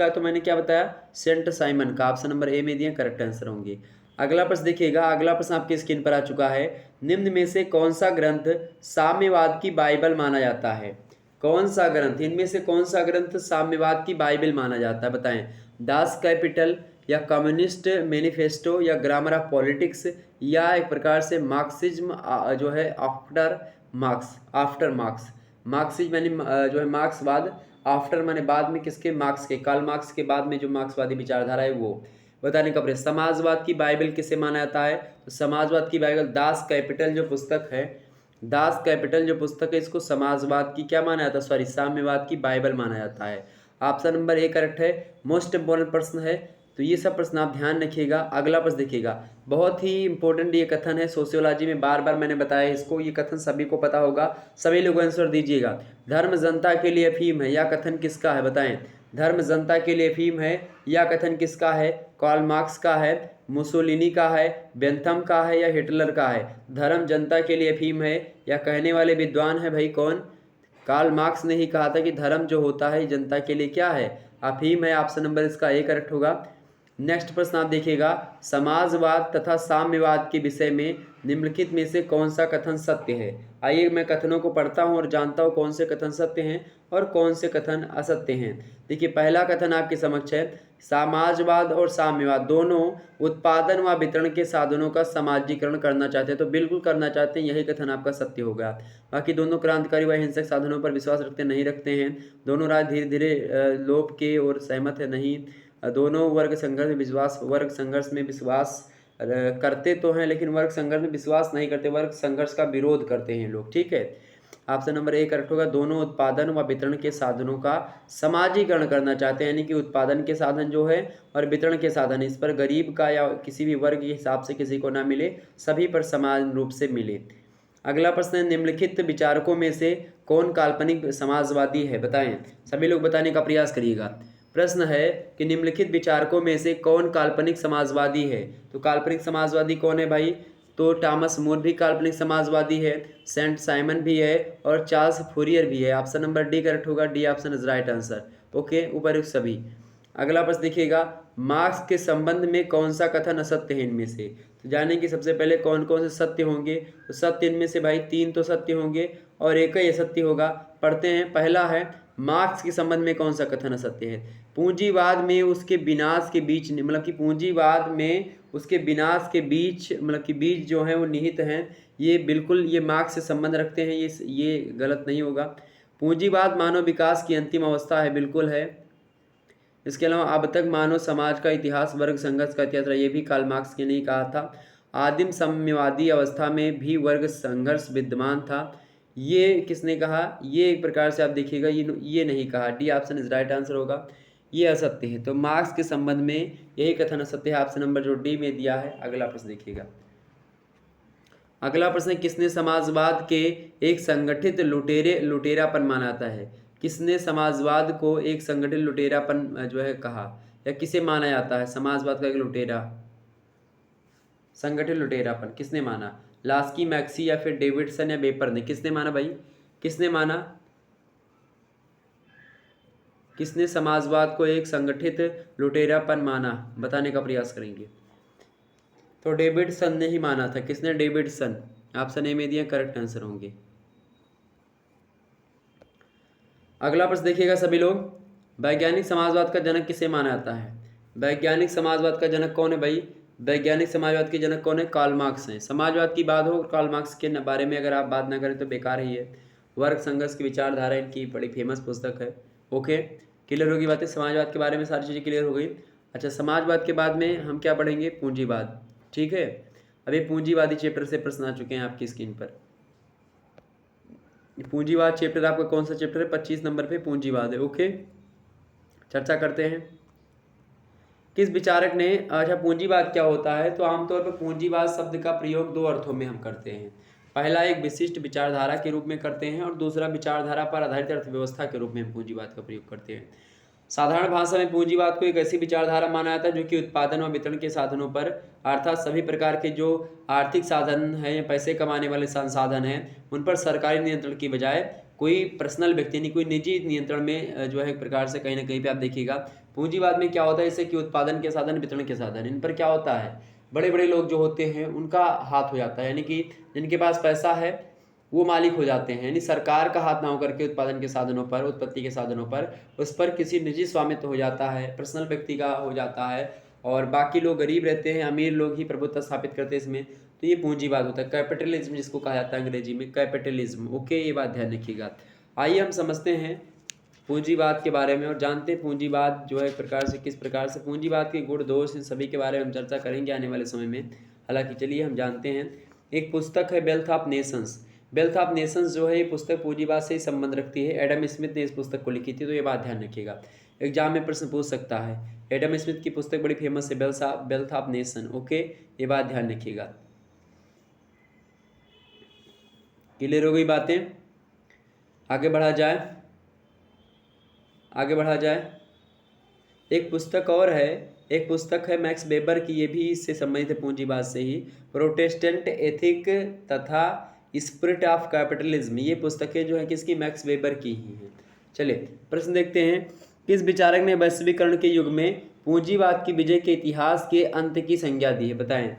है तो मैंने क्या बताया? सेंट साइमन का। ऑप्शन नंबर ए में दिए करेक्ट आंसर होंगे। अगला प्रश्न देखिएगा, अगला प्रश्न आपकी स्क्रीन पर आ चुका है। निम्न में से कौन सा ग्रंथ साम्यवाद की बाइबल माना जाता है? कौन सा ग्रंथ, इनमें से कौन सा ग्रंथ साम्यवाद की बाइबल माना जाता है? बताएं। दास कैपिटल, या कम्युनिस्ट मैनिफेस्टो, या ग्रामर ऑफ पॉलिटिक्स, या एक प्रकार से मार्क्सिज्म जो है आफ्टर मार्क्स। मार्क्सिज्म यानी जो है मार्क्सवाद, आफ्टर माने बाद में, किसके? मार्क्स के, कार्ल मार्क्स के बाद में जो मार्क्सवादी विचारधारा है वो बताने का प्रयास। समाजवाद की बाइबल किसे माना जाता है? तो समाजवाद की बाइबल दास कैपिटल जो पुस्तक है, दास कैपिटल जो पुस्तक है, इसको समाजवाद की क्या माना जाता है? सॉरी, साम्यवाद की बाइबल माना जाता है। ऑप्शन नंबर ए करेक्ट है। मोस्ट इंपॉर्टेंट प्रश्न है, तो ये सब प्रश्न आप ध्यान रखिएगा। अगला प्रश्न देखिएगा, बहुत ही इंपॉर्टेंट ये कथन है, सोशियोलॉजी में बार बार मैंने बताया इसको, ये कथन सभी को पता होगा, सभी लोग आंसर दीजिएगा। धर्म जनता के लिए अफीम है, यह कथन किसका है? बताएं। धर्म जनता के लिए अफीम है, यह कथन किसका है? कार्ल मार्क्स का है, मुसोलिनी का है, बेंथम का है, या हिटलर का है? धर्म जनता के लिए अफीम है, या कहने वाले विद्वान है भाई कौन? कार्ल मार्क्स ने ही कहा था कि धर्म जो होता है जनता के लिए क्या है? अफीम है। ऑप्शन नंबर इसका ए करेक्ट होगा। नेक्स्ट प्रश्न आप देखिएगा, समाजवाद तथा साम्यवाद के विषय में निम्नलिखित में से कौन सा कथन सत्य है? आइए मैं कथनों को पढ़ता हूं और जानता हूं कौन से कथन सत्य हैं और कौन से कथन असत्य हैं। देखिए, पहला कथन आपके समक्ष है, समाजवाद और साम्यवाद दोनों उत्पादन व वितरण के साधनों का समाजीकरण करना चाहते हैं। तो बिल्कुल करना चाहते हैं, यही कथन आपका सत्य होगा। बाकी दोनों क्रांतिकारी व हिंसक साधनों पर विश्वास रखते नहीं रखते हैं, दोनों राय धीरे धीरे लोप के और सहमत है नहीं, दोनों वर्ग संघर्ष में विश्वास करते तो हैं, लेकिन वर्ग संघर्ष में विश्वास नहीं करते, वर्ग संघर्ष का विरोध करते हैं लोग। ठीक है, ऑप्शन नंबर ए करेक्ट होगा। दोनों उत्पादन व वितरण के साधनों का समाजीकरण करना चाहते हैं, यानी कि उत्पादन के साधन जो है और वितरण के साधन, इस पर गरीब का या किसी भी वर्ग के हिसाब से किसी को ना मिले, सभी पर समान रूप से मिले। अगला प्रश्न है, निम्नलिखित विचारकों में से कौन काल्पनिक समाजवादी है? बताएं, सभी लोग बताने का प्रयास करिएगा। प्रश्न है कि निम्नलिखित विचारकों में से कौन काल्पनिक समाजवादी है? तो काल्पनिक समाजवादी कौन है भाई? तो टॉमस मोर भी काल्पनिक समाजवादी है, सेंट साइमन भी है, और चार्ल्स फूरियर भी है। ऑप्शन नंबर डी करेक्ट होगा, D option is right answer. Okay, ऊपर सभी। अगला प्रश्न देखिएगा, मार्क्स के संबंध में कौन सा कथन असत्य है इनमें से? तो जानें कि सबसे पहले कौन कौन से सत्य होंगे। तो सत्य इनमें से भाई 3 तो सत्य होंगे और एक ही असत्य होगा। पढ़ते हैं। पहला है, मार्क्स के संबंध में कौन सा कथन असत्य है? पूंजीवाद में उसके विनाश के बीच, मतलब कि पूंजीवाद में उसके विनाश के बीच, मतलब कि बीज जो हैं वो निहित हैं, ये बिल्कुल ये मार्क्स से संबंध रखते हैं, ये गलत नहीं होगा। पूंजीवाद मानव विकास की अंतिम अवस्था है, बिल्कुल है। इसके अलावा अब तक मानव समाज का इतिहास वर्ग संघर्ष का इतिहास रहा, ये भी कार्ल मार्क्स ने नहीं कहा था। आदिम साम्यवादी अवस्था में भी वर्ग संघर्ष विद्यमान था, ये किसने कहा? ये एक प्रकार से आप देखिएगा, ये नहीं कहा। D option is right answer होगा, ये असत्य है। तो मार्क्स के संबंध में यही कथन असत्य है, ऑप्शन नंबर जो डी में दिया है। अगला प्रश्न देखिएगा, अगला प्रश्न, किसने समाजवाद के एक संगठित लुटेरापन माना जाता है? किसने समाजवाद को एक संगठित लुटेरापन जो है कहा, या किसे माना जाता है समाजवाद का एक लुटेरा, संगठित लुटेरापन किसने माना? लास्की, मैक्सी, या फिर डेविडसन, या वेपर ने? किसने माना भाई? किसने माना? किसने समाजवाद को एक संगठित लुटेरापन माना? बताने का प्रयास करेंगे। तो डेविडसन ने ही माना था। किसने? डेविडसन। ऑप्शन ए में दिया करेक्ट आंसर होंगे। अगला प्रश्न देखिएगा सभी लोग, वैज्ञानिक समाजवाद का जनक किसे माना जाता है? वैज्ञानिक समाजवाद का जनक कौन है भाई? वैज्ञानिक समाजवाद के जनक कौन है? कार्ल मार्क्स हैं। समाजवाद की बात हो, कार्ल मार्क्स के बारे में अगर आप बात ना करें तो बेकार ही है। वर्ग संघर्ष की विचारधारा इनकी बड़ी फेमस पुस्तक है। ओके, क्लियर होगी बातें? समाजवाद के बारे में सारी चीज़ें क्लियर हो गई। अच्छा, समाजवाद के बाद में हम क्या पढ़ेंगे? पूंजीवाद। ठीक है, अभी पूंजीवादी चैप्टर से प्रश्न आ चुके हैं आपकी स्क्रीन पर। पूंजीवाद चैप्टर आपका कौन सा चैप्टर है? 25 नंबर पे पूंजीवाद है। ओके, चर्चा करते हैं। किस विचारक ने, अच्छा पूंजीवाद क्या होता है? तो आमतौर पर पूंजीवाद शब्द का प्रयोग 2 अर्थों में हम करते हैं। पहला एक विशिष्ट विचारधारा के रूप में करते हैं, और दूसरा विचारधारा पर आधारित अर्थव्यवस्था के रूप में हम पूंजीवाद का प्रयोग करते हैं। साधारण भाषा में पूंजीवाद को एक ऐसी विचारधारा माना जाता है जो कि उत्पादन और वितरण के साधनों पर, अर्थात सभी प्रकार के जो आर्थिक साधन हैं या पैसे कमाने वाले संसाधन हैं उन पर सरकारी नियंत्रण की बजाय कोई पर्सनल व्यक्ति नहीं, कोई निजी नियंत्रण में जो है एक प्रकार से कहीं ना कहीं पे आप देखिएगा पूंजीवाद में क्या होता है, जैसे कि उत्पादन के साधन, वितरण के साधन, इन पर क्या होता है, बड़े बड़े लोग जो होते हैं उनका हाथ हो जाता है, यानी कि जिनके पास पैसा है वो मालिक हो जाते हैं, यानी सरकार का हाथ ना होकर के उत्पादन के साधनों पर, उत्पत्ति के साधनों पर, उस पर किसी निजी स्वामित्व हो जाता है, पर्सनल व्यक्ति का हो जाता है, और बाकी लोग गरीब रहते हैं, अमीर लोग ही प्रभुत्व स्थापित करते हैं इसमें। तो ये पूंजीवाद होता है, कैपिटलिज्म जिसको कहा जाता है अंग्रेजी में, कैपिटलिज्म। ओके, ये बात ध्यान रखिएगा। आइए हम समझते हैं पूंजीवाद के बारे में और जानते हैं पूंजीवाद जो है एक प्रकार से किस प्रकार से, पूंजीवाद के गुण दोष इन सभी के बारे में हम चर्चा करेंगे आने वाले समय में। हालांकि चलिए हम जानते हैं, एक पुस्तक है wealth of Nations. Wealth of Nations जो है ये पुस्तक पूंजीवाद से ही संबंध रखती है। एडम स्मिथ ने इस पुस्तक को लिखी थी, तो ये बात ध्यान रखिएगा, एग्जाम में प्रश्न पूछ सकता है। एडम स्मिथ की पुस्तक बड़ी फेमस है, वेल्थ ऑफ नेशन। ओके, ये बात ध्यान रखिएगा। क्लियर हो गई बातें? आगे बढ़ा जाए, आगे बढ़ा जाए। एक पुस्तक और है, एक पुस्तक है मैक्स वेबर की, ये भी इससे संबंधित है पूंजीवाद से ही, प्रोटेस्टेंट एथिक तथा स्पिरिट ऑफ कैपिटलिज्म। ये पुस्तकें जो है किसकी, मैक्स वेबर की ही हैं। चलिए प्रश्न देखते हैं, किस विचारक ने वैश्वीकरण के युग में पूंजीवाद की विजय के इतिहास के अंत की संज्ञा दी है? बताएं,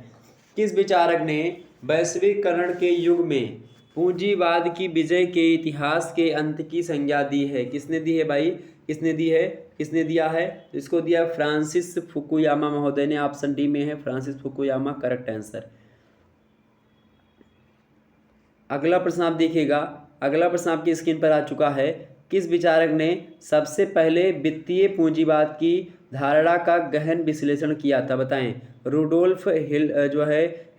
किस विचारक ने वैश्वीकरण के युग में पूंजीवाद की विजय के इतिहास के अंत की संज्ञा दी है? किसने दी है भाई, किसने दी है, किसने दिया है? तो इसको दिया फ्रांसिस फुकुयामा महोदय ने। ऑप्शन डी में है फ्रांसिस फुकुयामा, करेक्ट आंसर। अगला प्रश्न आप देखिएगा, अगला प्रश्न आपकी स्क्रीन पर आ चुका है, किस विचारक ने सबसे पहले वित्तीय पूंजीवाद की धारणा का गहन विश्लेषण किया था? बताएं, रूडोल्फ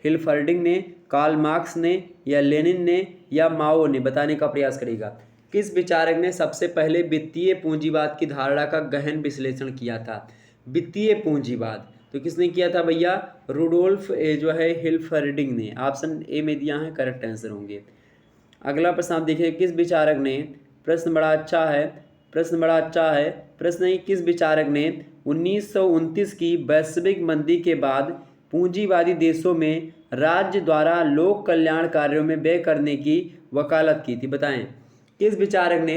हिलफर्डिंग ने, कार्ल मार्क्स ने, या लेनिन ने, या माओ ने? बताने का प्रयास करेगा। किस विचारक ने सबसे पहले वित्तीय पूंजीवाद की धारणा का गहन विश्लेषण किया था? वित्तीय पूंजीवाद तो किसने किया था भैया? रूडोल्फ हिलफर्डिंग ने। ऑप्शन ए में दिया है, करेक्ट आंसर होंगे। अगला प्रश्न आप देखिए, किस विचारक ने, प्रश्न बड़ा अच्छा है, प्रश्न बड़ा अच्छा है, प्रश्न है किस विचारक ने 1929 की वैश्विक मंदी के बाद पूंजीवादी देशों में राज्य द्वारा लोक कल्याण कार्यों में व्यय करने की वकालत की थी? बताएं, किस विचारक ने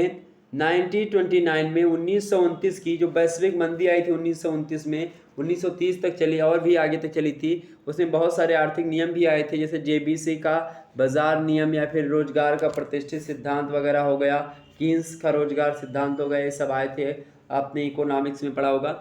1929 में 1929 की जो वैश्विक मंदी आई थी 1929 में, 1930 तक चली और भी आगे तक चली थी, उसमें बहुत सारे आर्थिक नियम भी आए थे, जैसे जेबीसी का बाजार नियम या फिर रोजगार का प्रतिष्ठित सिद्धांत वगैरह हो गया, कीन्स का रोजगार सिद्धांत हो गया, ये सब आए थे, आपने इकोनॉमिक्स में पढ़ा होगा।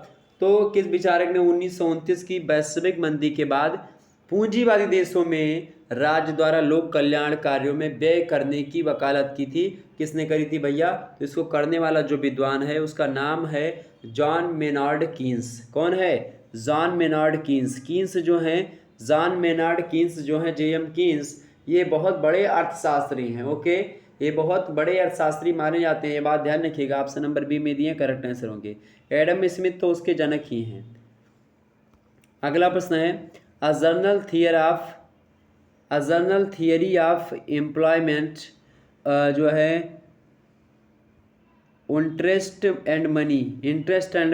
तो किस विचारक ने 1929 की वैश्विक मंदी के बाद पूंजीवादी देशों में राज्य द्वारा लोक कल्याण कार्यों में व्यय करने की वकालत की थी? किसने करी थी भैया? तो इसको करने वाला जो विद्वान है उसका नाम है जॉन मेनार्ड कीन्स। कौन है? John Maynard Keynes. कीन्स जो हैं, जॉन मेनार्ड कीन्स जो हैं, जेएम कीन्स, ये बहुत बड़े अर्थशास्त्री हैं। ओके, ये बहुत बड़े अर्थशास्त्री माने जाते हैं, ये बात ध्यान रखिएगा। ऑप्शन नंबर बी में दिए, करेक्ट आंसर होंगे। एडम स्मिथ तो उसके जनक ही हैं। अगला प्रश्न है, a general theory of employment जो है इंटरेस्ट एंड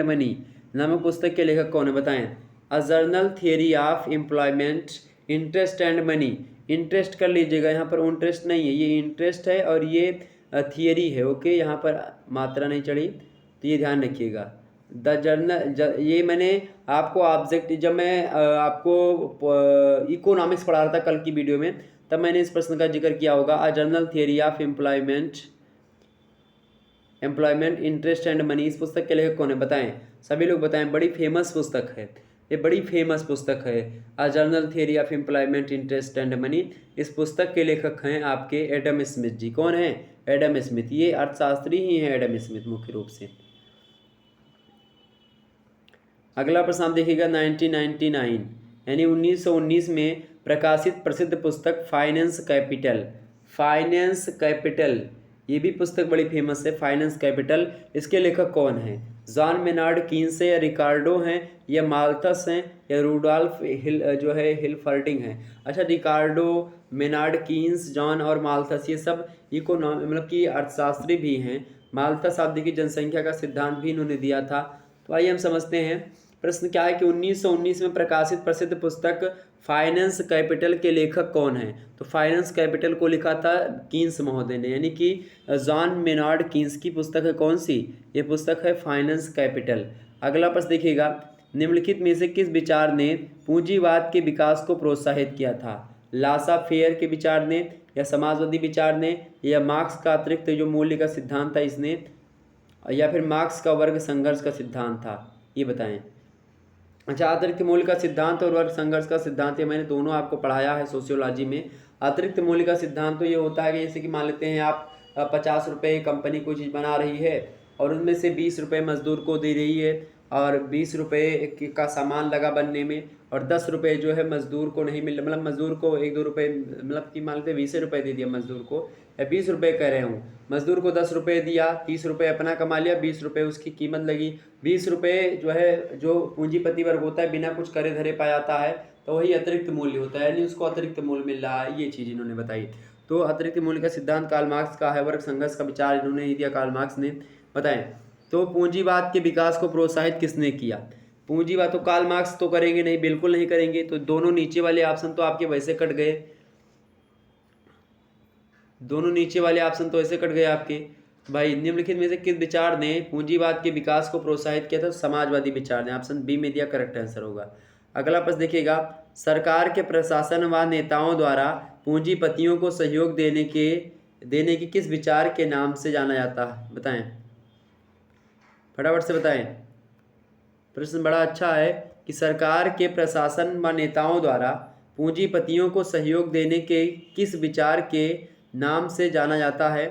मनी नामक पुस्तक के लेखक कौन है? बताएं, a general theory of employment, interest and money. Interest कर लीजिएगा, यहाँ पर इंटरेस्ट नहीं है, ये इंटरेस्ट है और ये थियरी है। ओके, यहाँ पर मात्रा नहीं चढ़ी, तो ये ध्यान रखिएगा। द जर्नल, ये मैंने आपको ऑब्जेक्ट, जब मैं आपको इकोनॉमिक्स पढ़ा रहा था कल की वीडियो में, तब मैंने इस प्रश्न का जिक्र किया होगा। A general theory of employment, interest and money, इस पुस्तक के लेखक कौन है? बताएं, सभी लोग बताएं। बड़ी फेमस पुस्तक है ये, बड़ी फेमस पुस्तक है, a general theory of employment, interest and money. इस पुस्तक के लेखक हैं आपके एडम स्मिथ जी। कौन है? Adam Smith. ये अर्थशास्त्री ही हैं एडम स्मिथ मुख्य रूप से। अगला प्रश्न आप देखिएगा, 1999 यानी 1919 में प्रकाशित प्रसिद्ध पुस्तक फाइनेंस कैपिटल, ये भी पुस्तक बड़ी फेमस है, फाइनेंस कैपिटल। इसके लेखक कौन हैं? जॉन मेनार्ड कीन्स है, या रिकार्डो हैं, या माल्थस हैं, या रूडोल्फ हिलफर्डिंग हैं? अच्छा, रिकार्डो, मेनार्ड कीन्स, जॉन और माल्थस, ये सब मतलब कि अर्थशास्त्री भी हैं। माल्थस आप देखिए जनसंख्या का सिद्धांत भी इन्होंने दिया था, तो आइए हम समझते हैं प्रश्न क्या है कि 1919 में प्रकाशित प्रसिद्ध पुस्तक फाइनेंस कैपिटल के लेखक कौन हैं। तो फाइनेंस कैपिटल को लिखा था कीन्स महोदय ने, यानी कि जॉन मेनार्ड कीन्स की पुस्तक है। कौन सी? ये पुस्तक है फाइनेंस कैपिटल। अगला प्रश्न देखिएगा, निम्नलिखित में से किस विचार ने पूंजीवाद के विकास को प्रोत्साहित किया था? लासा फेयर के विचार ने, या समाजवादी विचार ने, या मार्क्स का अतिरिक्त जो मूल्य का सिद्धांत था इसने, या फिर मार्क्स का वर्ग संघर्ष का सिद्धांत था? ये बताएं। अच्छा, अतिरिक्त मूल्य का सिद्धांत और वर्ग संघर्ष का सिद्धांत ये मैंने दोनों आपको पढ़ाया है सोशियोलॉजी में। अतिरिक्त मूल्य का सिद्धांत तो ये होता है कि जैसे कि मान लेते हैं आप 50 रुपये कंपनी कोई चीज़ बना रही है और उनमें से 20 रुपये मजदूर को दे रही है और 20 रुपये का सामान लगा बनने में और 10 रुपये जो है मजदूर को नहीं मिल, मतलब मजदूर को 1-2 रुपये, मतलब कि मान लेते 20 रुपये दे दिया मजदूर को, या 20 रुपये कह रहे हूँ, मजदूर को 10 रुपये दिया, 30 रुपये अपना कमा लिया, 20 रुपये उसकी कीमत लगी। 20 रुपये जो है जो पूंजीपति वर्ग होता है बिना कुछ करे धरे पा जाता है, तो वही अतिरिक्त मूल्य होता है, यानी उसको अतिरिक्त मूल्य मिल रहा है। ये चीज़ इन्होंने बताई। तो अतिरिक्त मूल्य का सिद्धांत कार्ल मार्क्स का है, वर्ग संघर्ष का विचार इन्होंने ही दिया, कार्ल मार्क्स ने। बताएं तो पूंजीवाद के विकास को प्रोत्साहित किसने किया? पूंजीवाद तो कार्ल मार्क्स तो करेंगे नहीं, बिल्कुल नहीं करेंगे। तो दोनों नीचे वाले ऑप्शन तो आपके वैसे कट गए, दोनों नीचे वाले ऑप्शन तो ऐसे कट गए आपके भाई। निम्नलिखित में से किस विचार ने पूंजीवाद के विकास को प्रोत्साहित किया था? समाजवादी विचार ने, ऑप्शन बी में दिया करेक्ट आंसर होगा। अगला प्रश्न देखिएगा, सरकार के प्रशासन व नेताओं द्वारा पूंजीपतियों को सहयोग देने की किस विचार के नाम से जाना जाता है? बताएं, फटाफट से बताएं। प्रश्न बड़ा अच्छा है कि सरकार के प्रशासन व नेताओं द्वारा पूंजीपतियों को सहयोग देने के किस विचार के नाम से जाना जाता है?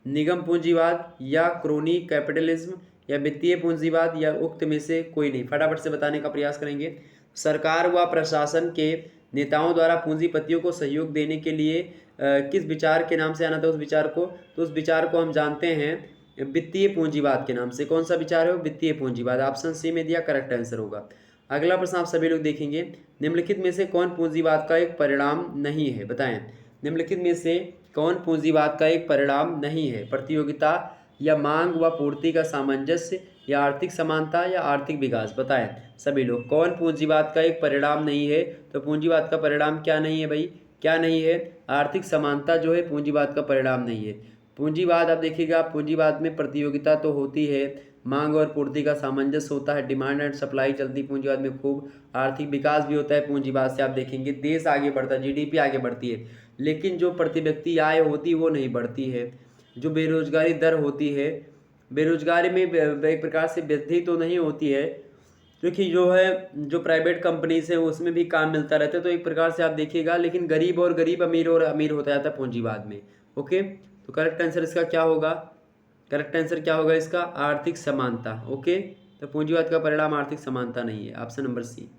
निगम पूंजीवाद, या क्रोनी कैपिटलिज्म, या वित्तीय पूंजीवाद, या उक्त में से कोई नहीं? फटाफट से बताने का प्रयास करेंगे। सरकार व प्रशासन के नेताओं द्वारा पूंजीपतियों को सहयोग देने के लिए किस विचार के नाम से आना था उस विचार को? तो उस विचार को हम जानते हैं वित्तीय पूंजीवाद के नाम से। कौन सा विचार है वो? वित्तीय पूंजीवाद, ऑप्शन सी में दिया करेक्ट आंसर होगा। अगला प्रश्न आप सभी लोग देखेंगे, निम्नलिखित में से कौन पूंजीवाद का एक परिणाम नहीं है? बताएं, निम्नलिखित में से कौन पूंजीवाद का एक परिणाम नहीं है? प्रतियोगिता, या मांग व पूर्ति का सामंजस्य, या आर्थिक समानता, या आर्थिक विकास? बताएं सभी लोग, कौन पूंजीवाद का एक परिणाम नहीं है? तो पूंजीवाद का परिणाम क्या नहीं है भाई? क्या नहीं है? आर्थिक समानता जो है पूंजीवाद का परिणाम नहीं है। पूंजीवाद आप देखिएगा, पूंजीवाद में प्रतियोगिता तो होती है, मांग और पूर्ति का सामंजस्य होता है, डिमांड एंड सप्लाई चलती पूंजीवाद में खूब, आर्थिक विकास भी होता है पूंजीवाद से। आप देखेंगे देश आगे बढ़ता है, जीडीपी आगे बढ़ती है, लेकिन जो प्रति व्यक्ति आय होती है वो नहीं बढ़ती है। जो बेरोजगारी दर होती है, बेरोजगारी में एक प्रकार से वृद्धि तो नहीं होती है, क्योंकि जो है जो प्राइवेट कंपनीज है उसमें भी काम मिलता रहता है, तो एक प्रकार से आप देखिएगा, लेकिन गरीब और गरीब, अमीर और अमीर होता जाता है पूंजीवाद में। ओके, तो करेक्ट आंसर इसका क्या होगा? करेक्ट आंसर क्या होगा इसका? आर्थिक समानता। ओके, तो पूंजीवाद का परिणाम आर्थिक समानता नहीं है, ऑप्शन नंबर सी।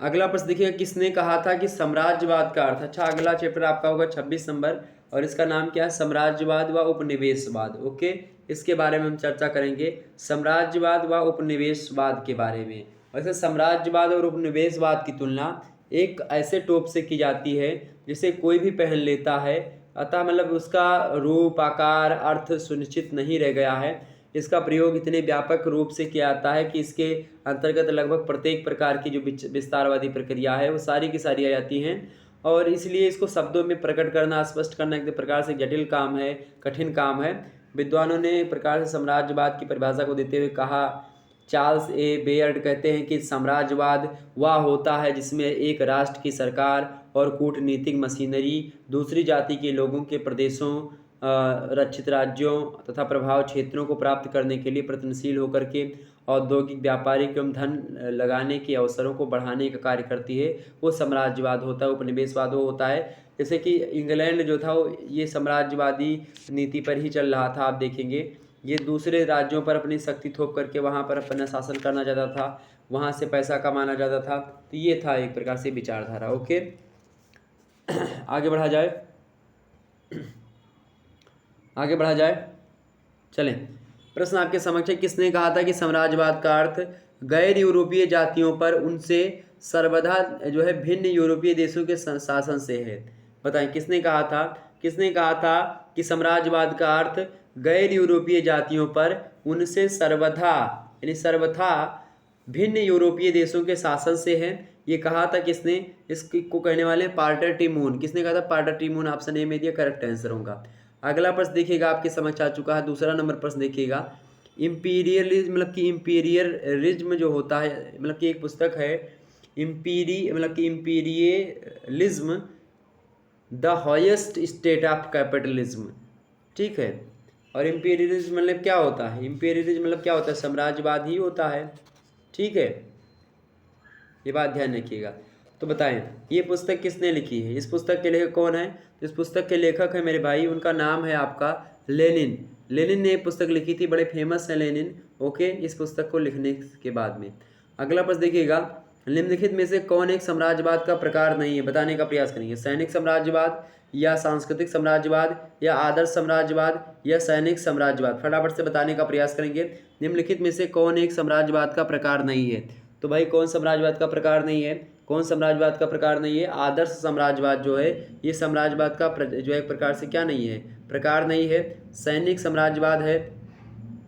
अगला प्रश्न देखिए, किसने कहा था कि साम्राज्यवाद का अर्थ? अच्छा, अगला चैप्टर आपका होगा 26 नंबर और इसका नाम क्या है? साम्राज्यवाद व उपनिवेशवाद। ओके, इसके बारे में हम चर्चा करेंगे, साम्राज्यवाद व उपनिवेशवाद के बारे में। वैसे साम्राज्यवाद और उपनिवेशवाद की तुलना एक ऐसे टोप से की जाती है जिसे कोई भी पहन लेता है, अतः मतलब उसका रूप, आकार, अर्थ सुनिश्चित नहीं रह गया है। इसका प्रयोग इतने व्यापक रूप से किया जाता है कि इसके अंतर्गत लगभग प्रत्येक प्रकार की जो विस्तारवादी प्रक्रिया है वो सारी की सारी आ जाती हैं, और इसलिए इसको शब्दों में प्रकट करना, स्पष्ट करना एक प्रकार से जटिल काम है, कठिन काम है। विद्वानों ने एक प्रकार से साम्राज्यवाद की परिभाषा को देते हुए कहा, चार्ल्स ए बेयर्ड कहते हैं कि साम्राज्यवाद वह होता है जिसमें एक राष्ट्र की सरकार और कूटनीतिक मशीनरी दूसरी जाति के लोगों के प्रदेशों, रक्षित राज्यों तथा प्रभाव क्षेत्रों को प्राप्त करने के लिए प्रयत्नशील होकर के औद्योगिक, व्यापारिक एवं धन लगाने के अवसरों को बढ़ाने का कार्य करती है, वो साम्राज्यवाद होता है। उपनिवेशवाद वो होता है जैसे कि इंग्लैंड जो था वो ये साम्राज्यवादी नीति पर ही चल रहा था। आप देखेंगे ये दूसरे राज्यों पर अपनी शक्ति थोप करके वहाँ पर अपना शासन करना चाहता था, वहाँ से पैसा कमाना चाहता था, तो ये था एक प्रकार से विचारधारा। ओके, आगे बढ़ा जाए, आगे बढ़ा जाए, चलें। प्रश्न आपके समक्ष है, किसने कहा था कि साम्राज्यवाद का अर्थ गैर यूरोपीय जातियों पर उनसे सर्वदा जो है भिन्न यूरोपीय देशों के शासन से है? बताएं किसने कहा था? किसने कहा था कि साम्राज्यवाद का अर्थ गैर यूरोपीय जातियों पर उनसे सर्वथा यानी सर्वथा भिन्न यूरोपीय देशों के शासन से है? ये कहा था किसने? इसको कहने वाले पार्टर टी मून। किसने कहा था? पार्टर टी मून। ऑप्शन ए में दिया करेक्ट आंसर होगा। अगला प्रश्न देखिएगा, आपके समझ आ चुका है। दूसरा नंबर प्रश्न देखिएगा, इम्पीरियलिज्म मतलब कि इम्पीरियलिज्म जो होता है, मतलब कि एक पुस्तक है imperialism the highest state of capitalism, ठीक है। और इम्पीरियलिज्म मतलब क्या होता है? इम्पीरियलिज्म मतलब क्या होता है? साम्राज्यवाद ही होता है, ठीक है। ये बात ध्यान रखिएगा। तो बताएं ये पुस्तक किसने लिखी है? इस पुस्तक के लेखक कौन है? इस पुस्तक के लेखक है मेरे भाई, उनका नाम है आपका लेनिन। लेनिन ने पुस्तक लिखी थी, बड़े फेमस है लेनिन, ओके, इस पुस्तक को लिखने के बाद में। अगला प्रश्न देखिएगा, निम्नलिखित में से कौन एक साम्राज्यवाद का प्रकार नहीं है? बताने का प्रयास करेंगे। सैनिक साम्राज्यवाद या सांस्कृतिक साम्राज्यवाद या आदर्श साम्राज्यवाद या सैनिक साम्राज्यवाद? फटाफट से बताने का प्रयास करेंगे। निम्नलिखित में से कौन एक साम्राज्यवाद का प्रकार नहीं है? तो भाई कौन साम्राज्यवाद का प्रकार नहीं है? कौन साम्राज्यवाद का प्रकार नहीं है? आदर्श साम्राज्यवाद जो है ये साम्राज्यवाद का जो है प्रकार से क्या नहीं है? प्रकार नहीं है। सैनिक साम्राज्यवाद है,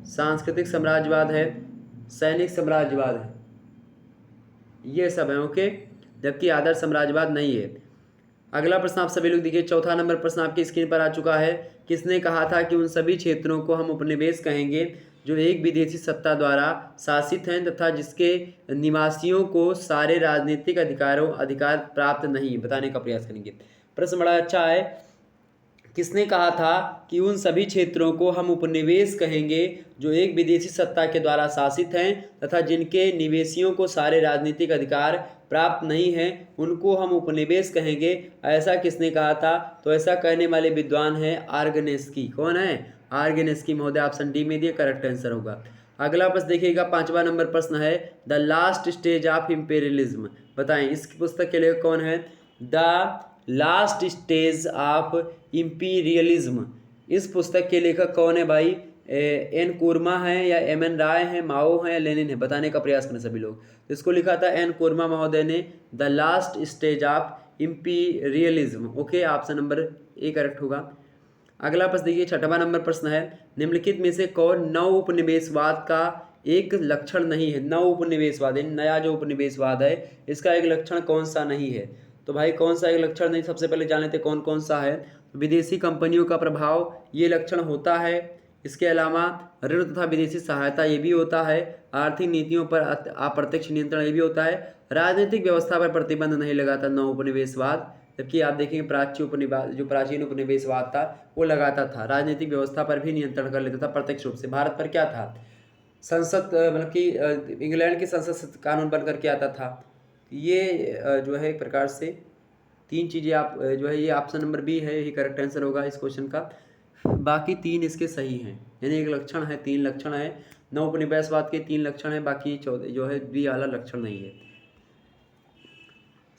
सांस्कृतिक साम्राज्यवाद है, सैनिक साम्राज्यवाद है, ये सब है, ओके, जबकि आदर्श साम्राज्यवाद नहीं है। अगला प्रश्न आप सभी लोग देखिए, चौथा नंबर प्रश्न आपकी स्क्रीन पर आ चुका है। किसने कहा था कि उन सभी क्षेत्रों को हम उपनिवेश कहेंगे जो एक विदेशी सत्ता द्वारा शासित हैं तथा जिसके निवासियों को सारे राजनीतिक अधिकार प्राप्त नहीं? बताने का प्रयास करेंगे। प्रश्न बड़ा अच्छा है। किसने कहा था कि उन सभी क्षेत्रों को हम उपनिवेश कहेंगे जो एक विदेशी सत्ता के द्वारा शासित हैं तथा जिनके निवेशियों को सारे राजनीतिक अधिकार प्राप्त नहीं हैं, उनको हम उपनिवेश कहेंगे? ऐसा किसने कहा था? तो ऐसा कहने वाले विद्वान है आर्गनेस्की। कौन है? आर्गनेस्की महोदय। ऑप्शन डी में दिए करेक्ट आंसर होगा। अगला प्रश्न देखिएगा, पांचवा नंबर प्रश्न है, the last stage of imperialism. बताएं इस पुस्तक के लेखक कौन है? The last stage of imperialism, इस पुस्तक के लेखक कौन है भाई? एन कुर्मा है या एम एन राय है, माओ है या लेनिन है? बताने का प्रयास करें सभी लोग। इसको लिखा था एन कुर्मा महोदय ने, the last stage of imperialism, okay, option number A correct होगा। अगला प्रश्न देखिए, छठवां नंबर प्रश्न है, निम्नलिखित में से कौन नव उपनिवेशवाद का एक लक्षण नहीं है? नव उपनिवेशवाद नया जो उपनिवेशवाद है इसका एक लक्षण कौन सा नहीं है? तो भाई कौन सा एक लक्षण नहीं, सबसे पहले जान लेते कौन कौन सा है। विदेशी कंपनियों का प्रभाव ये लक्षण होता है। इसके अलावा ऋण तथा विदेशी सहायता ये भी होता है। आर्थिक नीतियों पर अप्रत्यक्ष नियंत्रण ये भी होता है। राजनीतिक व्यवस्था पर प्रतिबंध नहीं लगाता नव उपनिवेशवाद, जबकि आप देखेंगे प्राचीन उपनिवेशवाद था वो लगाता था, राजनीतिक व्यवस्था पर भी नियंत्रण कर लेता था प्रत्यक्ष रूप से। भारत पर क्या था? संसद मतलब कि इंग्लैंड की संसद से कानून बन करके आता था। ये जो है एक प्रकार से तीन चीज़ें आप जो है, ये ऑप्शन नंबर बी है, यही करेक्ट आंसर होगा इस क्वेश्चन का। बाकी तीन इसके सही हैं, यानी एक लक्षण है, तीन लक्षण है। नव उपनिवेशवाद के तीन लक्षण है, बाकी 14 जो है बी वाला लक्षण नहीं है।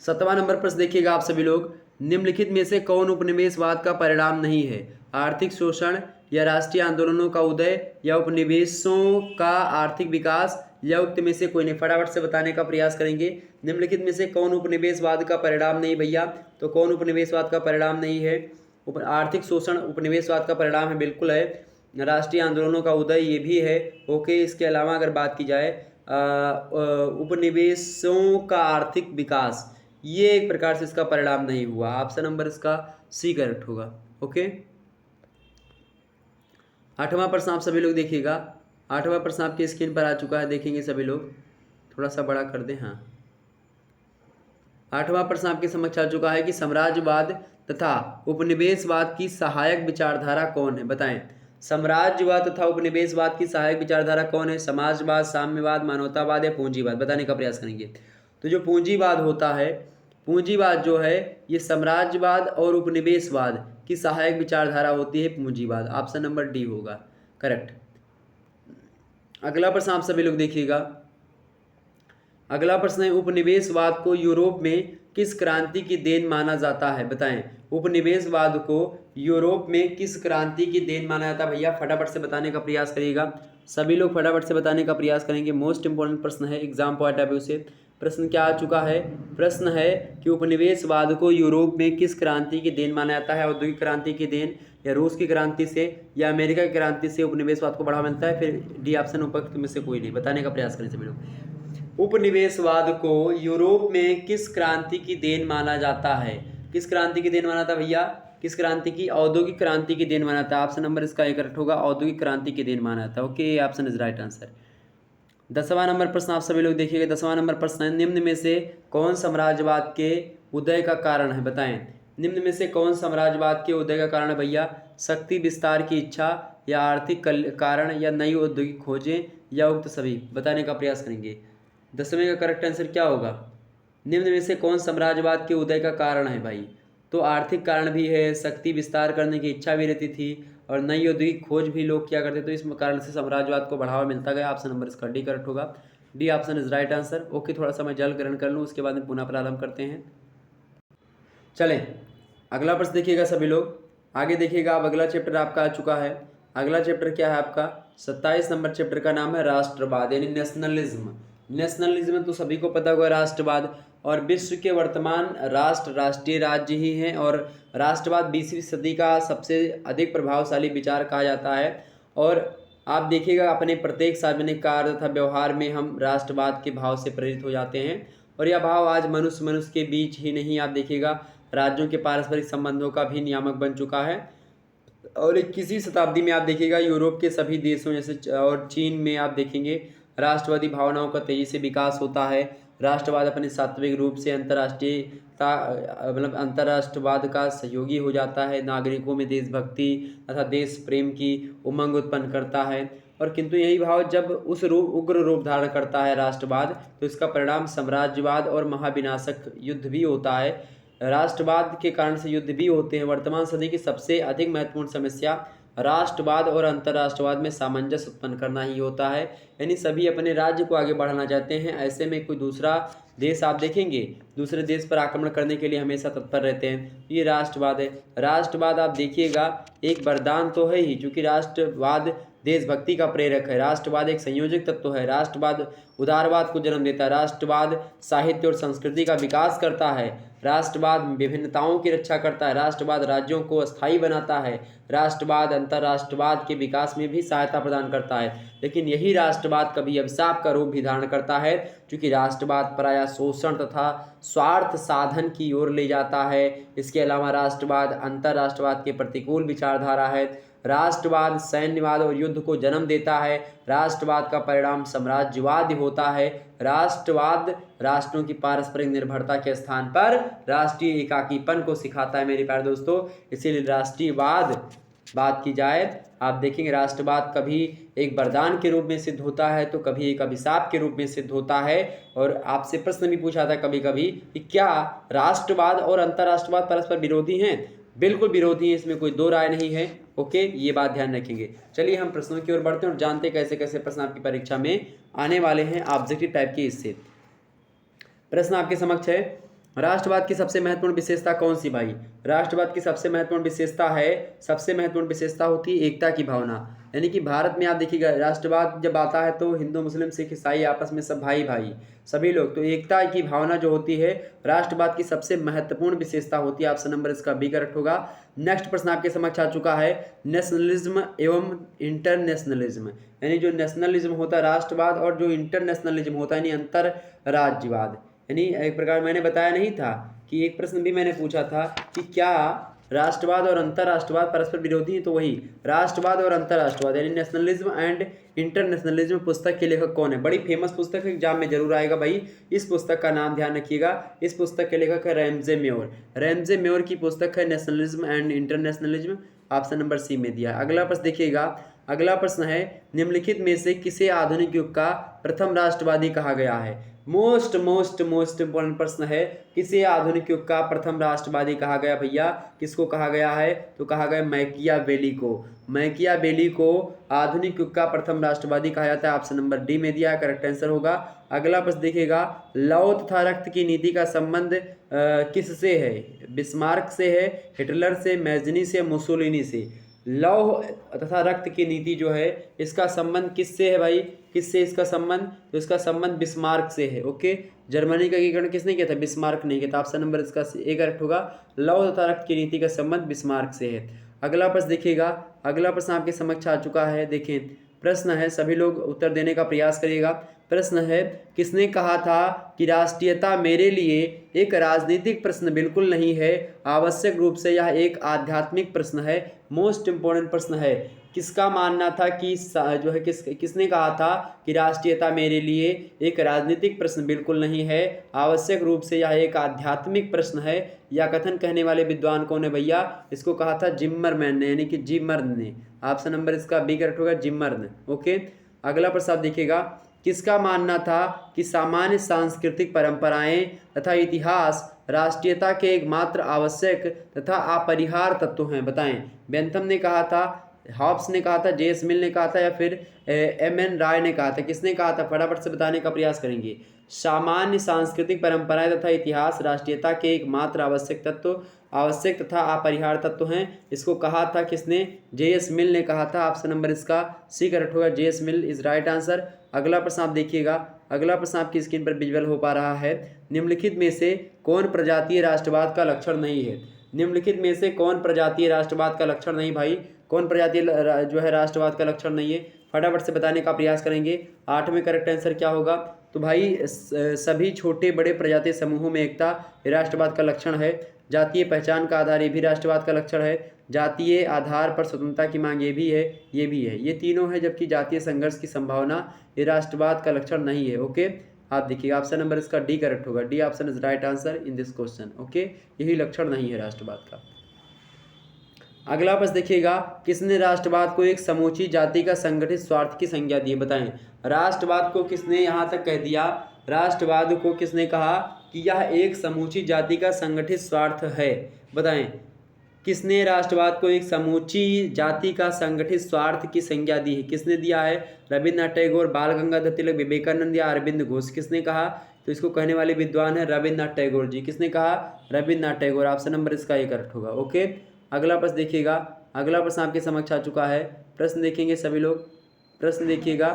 सातवां नंबर प्रश्न देखिएगा आप सभी लोग, निम्नलिखित में से कौन उपनिवेशवाद का परिणाम नहीं है? आर्थिक शोषण या राष्ट्रीय आंदोलनों का उदय या उपनिवेशों का आर्थिक विकास या उक्त में से कोई नहीं? फटाफट से बताने का प्रयास करेंगे। निम्नलिखित में से कौन उपनिवेशवाद का परिणाम नहीं भैया? तो कौन उपनिवेशवाद का परिणाम नहीं है? आर्थिक शोषण उपनिवेशवाद का परिणाम है, बिल्कुल है। राष्ट्रीय आंदोलनों का उदय ये भी है, ओके। इसके अलावा अगर बात की जाए उपनिवेशों का आर्थिक विकास, ये एक प्रकार से इसका परिणाम नहीं हुआ। ऑप्शन नंबर इसका सी करेक्ट होगा, ओके। आठवां प्रश्न आप सभी लोग देखिएगा। आठवां प्रश्न आपकी स्क्रीन पर आ चुका है, देखेंगे सभी लोग, थोड़ा सा बड़ा कर दें। हाँ, आठवां प्रश्न आपके समक्ष आ चुका है कि साम्राज्यवाद तथा उपनिवेशवाद की सहायक विचारधारा कौन है? बताएं साम्राज्यवाद तथा उपनिवेशवाद की सहायक विचारधारा कौन है? समाजवाद, साम्यवाद, मानवतावाद या पूंजीवाद? बताने का प्रयास करेंगे। तो जो पूंजीवाद होता है, पूंजीवाद जो है ये साम्राज्यवाद और उपनिवेशवाद की सहायक विचारधारा होती है पूंजीवाद। ऑप्शन नंबर डी होगा करेक्ट। अगला प्रश्न आप सभी लोग देखिएगा। अगला प्रश्न है, उपनिवेशवाद को यूरोप में किस क्रांति की देन माना जाता है? बताएं उपनिवेशवाद को यूरोप में किस क्रांति की देन माना जाता है? भैया फटाफट से बताने का प्रयास करिएगा, सभी लोग फटाफट से बताने का प्रयास करेंगे। मोस्ट इंपॉर्टेंट प्रश्न है एग्जाम पॉइंट ऑफ व्यू से। प्रश्न क्या आ चुका है? प्रश्न है कि उपनिवेशवाद को यूरोप में किस क्रांति की देन माना जाता है? औद्योगिक क्रांति की देन, या रूस की क्रांति से, या अमेरिका की क्रांति से उपनिवेशवाद को बढ़ावा मिलता है? फिर डी ऑप्शन उपयुक्त में से कोई नहीं। बताने का प्रयास करें सभी लोग। उपनिवेशवाद को यूरोप में किस क्रांति की देन माना जाता है? किस क्रांति की देन माना था भैया? किस क्रांति की? औद्योगिक क्रांति की देन माना था। ऑप्शन नंबर इसका एक करेक्ट होगा, औद्योगिक क्रांति की देन माना था। Okay, option is right answer. 10वां नंबर प्रश्न आप सभी लोग देखिएगा। 10वां नंबर प्रश्न है, निम्न में से कौन साम्राज्यवाद के उदय का कारण है? बताएं, निम्न में से कौन साम्राज्यवाद के उदय का कारण है भैया? शक्ति विस्तार की इच्छा, या आर्थिक कारण, या नई औद्योगिक खोजें, या उक्त सभी? बताने का प्रयास करेंगे। 10वें का करेक्ट आंसर क्या होगा? निम्न में से कौन साम्राज्यवाद के उदय का कारण है भाई? तो आर्थिक कारण भी है, शक्ति विस्तार करने की इच्छा भी रहती थी, और नई औद्योगिक खोज भी लोग क्या करते, तो इस कारण से साम्राज्यवाद को बढ़ावा मिलता गया। ऑप्शन नंबर इसका डी करेक्ट होगा। D option is right answer. Okay, थोड़ा सा मैं जल ग्रहण कर लूँ, उसके बाद में पुनः प्रारंभ करते हैं। चलें, अगला प्रश्न देखिएगा सभी लोग, आगे देखिएगा। अब अगला चैप्टर आपका आ चुका है। अगला चैप्टर क्या है आपका? 27 नंबर चैप्टर का नाम है राष्ट्रवाद, यानी नेशनलिज्म। नेशनलिज्म तो सभी को पता होगा, राष्ट्रवाद। और विश्व के वर्तमान राष्ट्र राष्ट्रीय राज्य ही हैं, और राष्ट्रवाद 20वीं सदी का सबसे अधिक प्रभावशाली विचार कहा जाता है। और आप देखिएगा, अपने प्रत्येक सार्वजनिक कार्य तथा व्यवहार में हम राष्ट्रवाद के भाव से प्रेरित हो जाते हैं। और यह भाव आज मनुष्य के बीच ही नहीं, आप देखिएगा राज्यों के पारस्परिक संबंधों का भी नियामक बन चुका है। और 21वीं शताब्दी में आप देखिएगा यूरोप के सभी देशों जैसे और चीन में आप देखेंगे राष्ट्रवादी भावनाओं का तेजी से विकास होता है। राष्ट्रवाद अपने सात्विक रूप से अंतर्राष्ट्रवाद का सहयोगी हो जाता है, नागरिकों में देशभक्ति तथा देश प्रेम की उमंग उत्पन्न करता है। और किंतु यही भाव जब उग्र रूप धारण करता है राष्ट्रवाद, तो इसका परिणाम साम्राज्यवाद और महाविनाशक युद्ध भी होता है। राष्ट्रवाद के कारण से युद्ध भी होते हैं। वर्तमान सदी की सबसे अधिक महत्वपूर्ण समस्या राष्ट्रवाद और अंतर्राष्ट्रवाद में सामंजस्य उत्पन्न करना ही होता है। यानी सभी अपने राज्य को आगे बढ़ाना चाहते हैं, ऐसे में कोई दूसरा देश आप देखेंगे दूसरे देश पर आक्रमण करने के लिए हमेशा तत्पर रहते हैं। ये राष्ट्रवाद है। राष्ट्रवाद आप देखिएगा एक वरदान तो है ही, क्योंकि राष्ट्रवाद देशभक्ति का प्रेरक है। राष्ट्रवाद एक संयोजक तत्व है। राष्ट्रवाद उदारवाद को जन्म देता है। राष्ट्रवाद साहित्य और संस्कृति का विकास करता है। राष्ट्रवाद विभिन्नताओं की रक्षा करता है। राष्ट्रवाद राज्यों को अस्थायी बनाता है। राष्ट्रवाद अंतर्राष्ट्रवाद के विकास में भी सहायता प्रदान करता है। लेकिन यही राष्ट्रवाद कभी अभिशाप का रूप भी धारण करता है, क्योंकि राष्ट्रवाद प्रायः शोषण तथा स्वार्थ साधन की ओर ले जाता है। इसके अलावा राष्ट्रवाद अंतर्राष्ट्रवाद के प्रतिकूल विचारधारा है। राष्ट्रवाद सैन्यवाद और युद्ध को जन्म देता है। राष्ट्रवाद का परिणाम साम्राज्यवाद होता है। राष्ट्रवाद राष्ट्रों की पारस्परिक निर्भरता के स्थान पर राष्ट्रीय एकाकीपन को सिखाता है मेरे प्यारे दोस्तों। इसीलिए राष्ट्रीयवाद बात की जाए, आप देखेंगे राष्ट्रवाद कभी एक वरदान के रूप में सिद्ध होता है, तो कभी एक अभिशाप के रूप में सिद्ध होता है। और आपसे प्रश्न भी पूछा था कभी कभी कि क्या राष्ट्रवाद और अंतर्राष्ट्रवाद परस्पर विरोधी हैं? बिल्कुल विरोधी है, इसमें कोई दो राय नहीं है। ओके, ये बात ध्यान रखेंगे। चलिए हम प्रश्नों की ओर बढ़ते हैं और जानते हैं कैसे कैसे प्रश्न आपकी परीक्षा में आने वाले हैं ऑब्जेक्टिव टाइप के। इससे प्रश्न आपके समक्ष है, राष्ट्रवाद की सबसे महत्वपूर्ण विशेषता कौन सी भाई? राष्ट्रवाद की सबसे महत्वपूर्ण विशेषता होती है एकता की भावना। यानी कि भारत में आप देखिएगा राष्ट्रवाद जब आता है तो हिंदू मुस्लिम सिख ईसाई आपस में सब भाई भाई सभी लोग, तो एकता की भावना जो होती है राष्ट्रवाद की सबसे महत्वपूर्ण विशेषता होती है। ऑप्शन नंबर इसका बी करेक्ट होगा। नेक्स्ट प्रश्न आपके समक्ष आ चुका है, नेशनलिज्म एवं इंटरनेशनलिज्म। यानी जो नेशनलिज्म होता है राष्ट्रवाद, और जो इंटरनेशनलिज्म होता है यानी अंतर राज्यवाद। यानी एक प्रकार मैंने बताया नहीं था कि एक प्रश्न भी मैंने पूछा था कि क्या राष्ट्रवाद और अंतर्राष्ट्रवाद परस्पर विरोधी है, तो वही राष्ट्रवाद और अंतर्राष्ट्रवाद यानी नेशनलिज्म एंड इंटरनेशनलिज्म पुस्तक के लेखक कौन है? बड़ी फेमस पुस्तक है, एग्जाम में जरूर आएगा भाई। इस पुस्तक का नाम ध्यान रखिएगा। इस पुस्तक के लेखक है रैमजे मेयोर। रैमजे मेयोर की पुस्तक है nationalism and internationalism. Option number C में दिया। अगला प्रश्न देखिएगा। अगला प्रश्न है, निम्नलिखित में से किसे आधुनिक युग का प्रथम राष्ट्रवादी कहा गया है? मोस्ट इम्पोर्टेंट प्रश्न है, किसे आधुनिक युग का प्रथम राष्ट्रवादी कहा गया भैया? किसको कहा गया है? तो कहा गया मैकियावेली को। मैकियावेली को आधुनिक युग का प्रथम राष्ट्रवादी कहा जाता है। ऑप्शन नंबर डी में दिया है, करेक्ट आंसर होगा। अगला प्रश्न देखिएगा, लौ तथा रक्त की नीति का संबंध किससे है? बिस्मार्क से है, हिटलर से, मैजनी से, मुसोलिनी से? लौह तथा रक्त की नीति जो है इसका संबंध किससे है भाई, किससे इसका संबंध, तो इसका संबंध बिस्मार्क से है। ओके, जर्मनी का एकीकरण किसने किया था, बिस्मार्क ने किया था। ऑप्शन नंबर इसका ए करेक्ट होगा, लौह तथा रक्त की नीति का संबंध बिस्मार्क से है। अगला प्रश्न देखिएगा, अगला प्रश्न आपके समक्ष आ चुका है। देखें प्रश्न है, सभी लोग उत्तर देने का प्रयास करिएगा। प्रश्न है, किसने कहा था कि राष्ट्रीयता मेरे लिए एक राजनीतिक प्रश्न बिल्कुल नहीं है, आवश्यक रूप से यह एक आध्यात्मिक प्रश्न है। मोस्ट इम्पोर्टेंट प्रश्न है। किसका मानना था कि जो है किसने कहा था कि राष्ट्रीयता मेरे लिए एक राजनीतिक प्रश्न बिल्कुल नहीं है, आवश्यक रूप से यह एक आध्यात्मिक प्रश्न है। यह कथन कहने वाले विद्वान कौन है भैया, इसको कहा था जिम्मरमैन ने, यानी कि जिमर्न ने। ऑप्शन नंबर इसका बी करेक्ट होगा, जिमर्न। ओके, अगला प्रश्न आप देखिएगा, किसका मानना था कि सामान्य सांस्कृतिक परंपराएं तथा इतिहास राष्ट्रीयता के एकमात्र आवश्यक तथा अपरिहार्य तत्व हैं, बताएं। बेंथम ने कहा था, हॉब्स ने कहा था, जे.एस. मिल ने कहा था, या फिर एम.एन. राय ने कहा था। किसने कहा था, फटाफट से बताने का प्रयास करेंगे। सामान्य सांस्कृतिक परंपराएं तथा इतिहास राष्ट्रीयता के एकमात्र आवश्यक तथा अपरिहार्य तत्व हैं, इसको कहा था किसने, जे.एस. मिल ने कहा था। ऑप्शन नंबर इसका सी करेक्ट होगा, JS. Mill is right answer. अगला प्रश्न आप देखिएगा, अगला प्रश्न आपकी स्क्रीन पर विजुअल हो पा रहा है। निम्नलिखित में से कौन प्रजातीय राष्ट्रवाद का लक्षण नहीं है, निम्नलिखित में से कौन प्रजातीय राष्ट्रवाद का लक्षण नहीं भाई, कौन प्रजातीय जो है राष्ट्रवाद का लक्षण नहीं है, फटाफट से बताने का प्रयास करेंगे। 8वें करेक्ट आंसर क्या होगा, तो भाई सभी छोटे बड़े प्रजातीय समूहों में एकता राष्ट्रवाद का लक्षण है। जातीय पहचान का आधार ये भी राष्ट्रवाद का लक्षण है। जातीय आधार पर स्वतंत्रता की मांग ये भी है, ये भी है, ये तीनों है। जबकि जातीय संघर्ष की संभावना ये राष्ट्रवाद का लक्षण नहीं है। ओके, आप देखिएगा ऑप्शन नंबर इसका डी करेक्ट होगा, D option is right answer in this question. Okay, यही लक्षण नहीं है राष्ट्रवाद का। अगला प्रश्न देखिएगा, किसने राष्ट्रवाद को एक समूची जाति का संगठित स्वार्थ की संज्ञा दी है, बताएं। राष्ट्रवाद को किसने यहाँ तक कह दिया, राष्ट्रवाद को किसने कहा कि यह एक समूची जाति का संगठित स्वार्थ है, बताएं। किसने राष्ट्रवाद को एक समूची जाति का संगठित स्वार्थ की संज्ञा दी है, किसने दिया है, रविन्द्रनाथ टैगोर, बाल गंगाधर तिलक, विवेकानंद या अरविंद घोष। किसने कहा, तो इसको कहने वाले विद्वान है रविन्द्रनाथ टैगोर जी। किसने कहा, रविन्द्रनाथ टैगोर। ऑप्शन नंबर इसका ए करेक्ट होगा। ओके, अगला प्रश्न देखिएगा, अगला प्रश्न आपके समक्ष आ चुका है। प्रश्न देखेंगे सभी लोग, प्रश्न देखिएगा,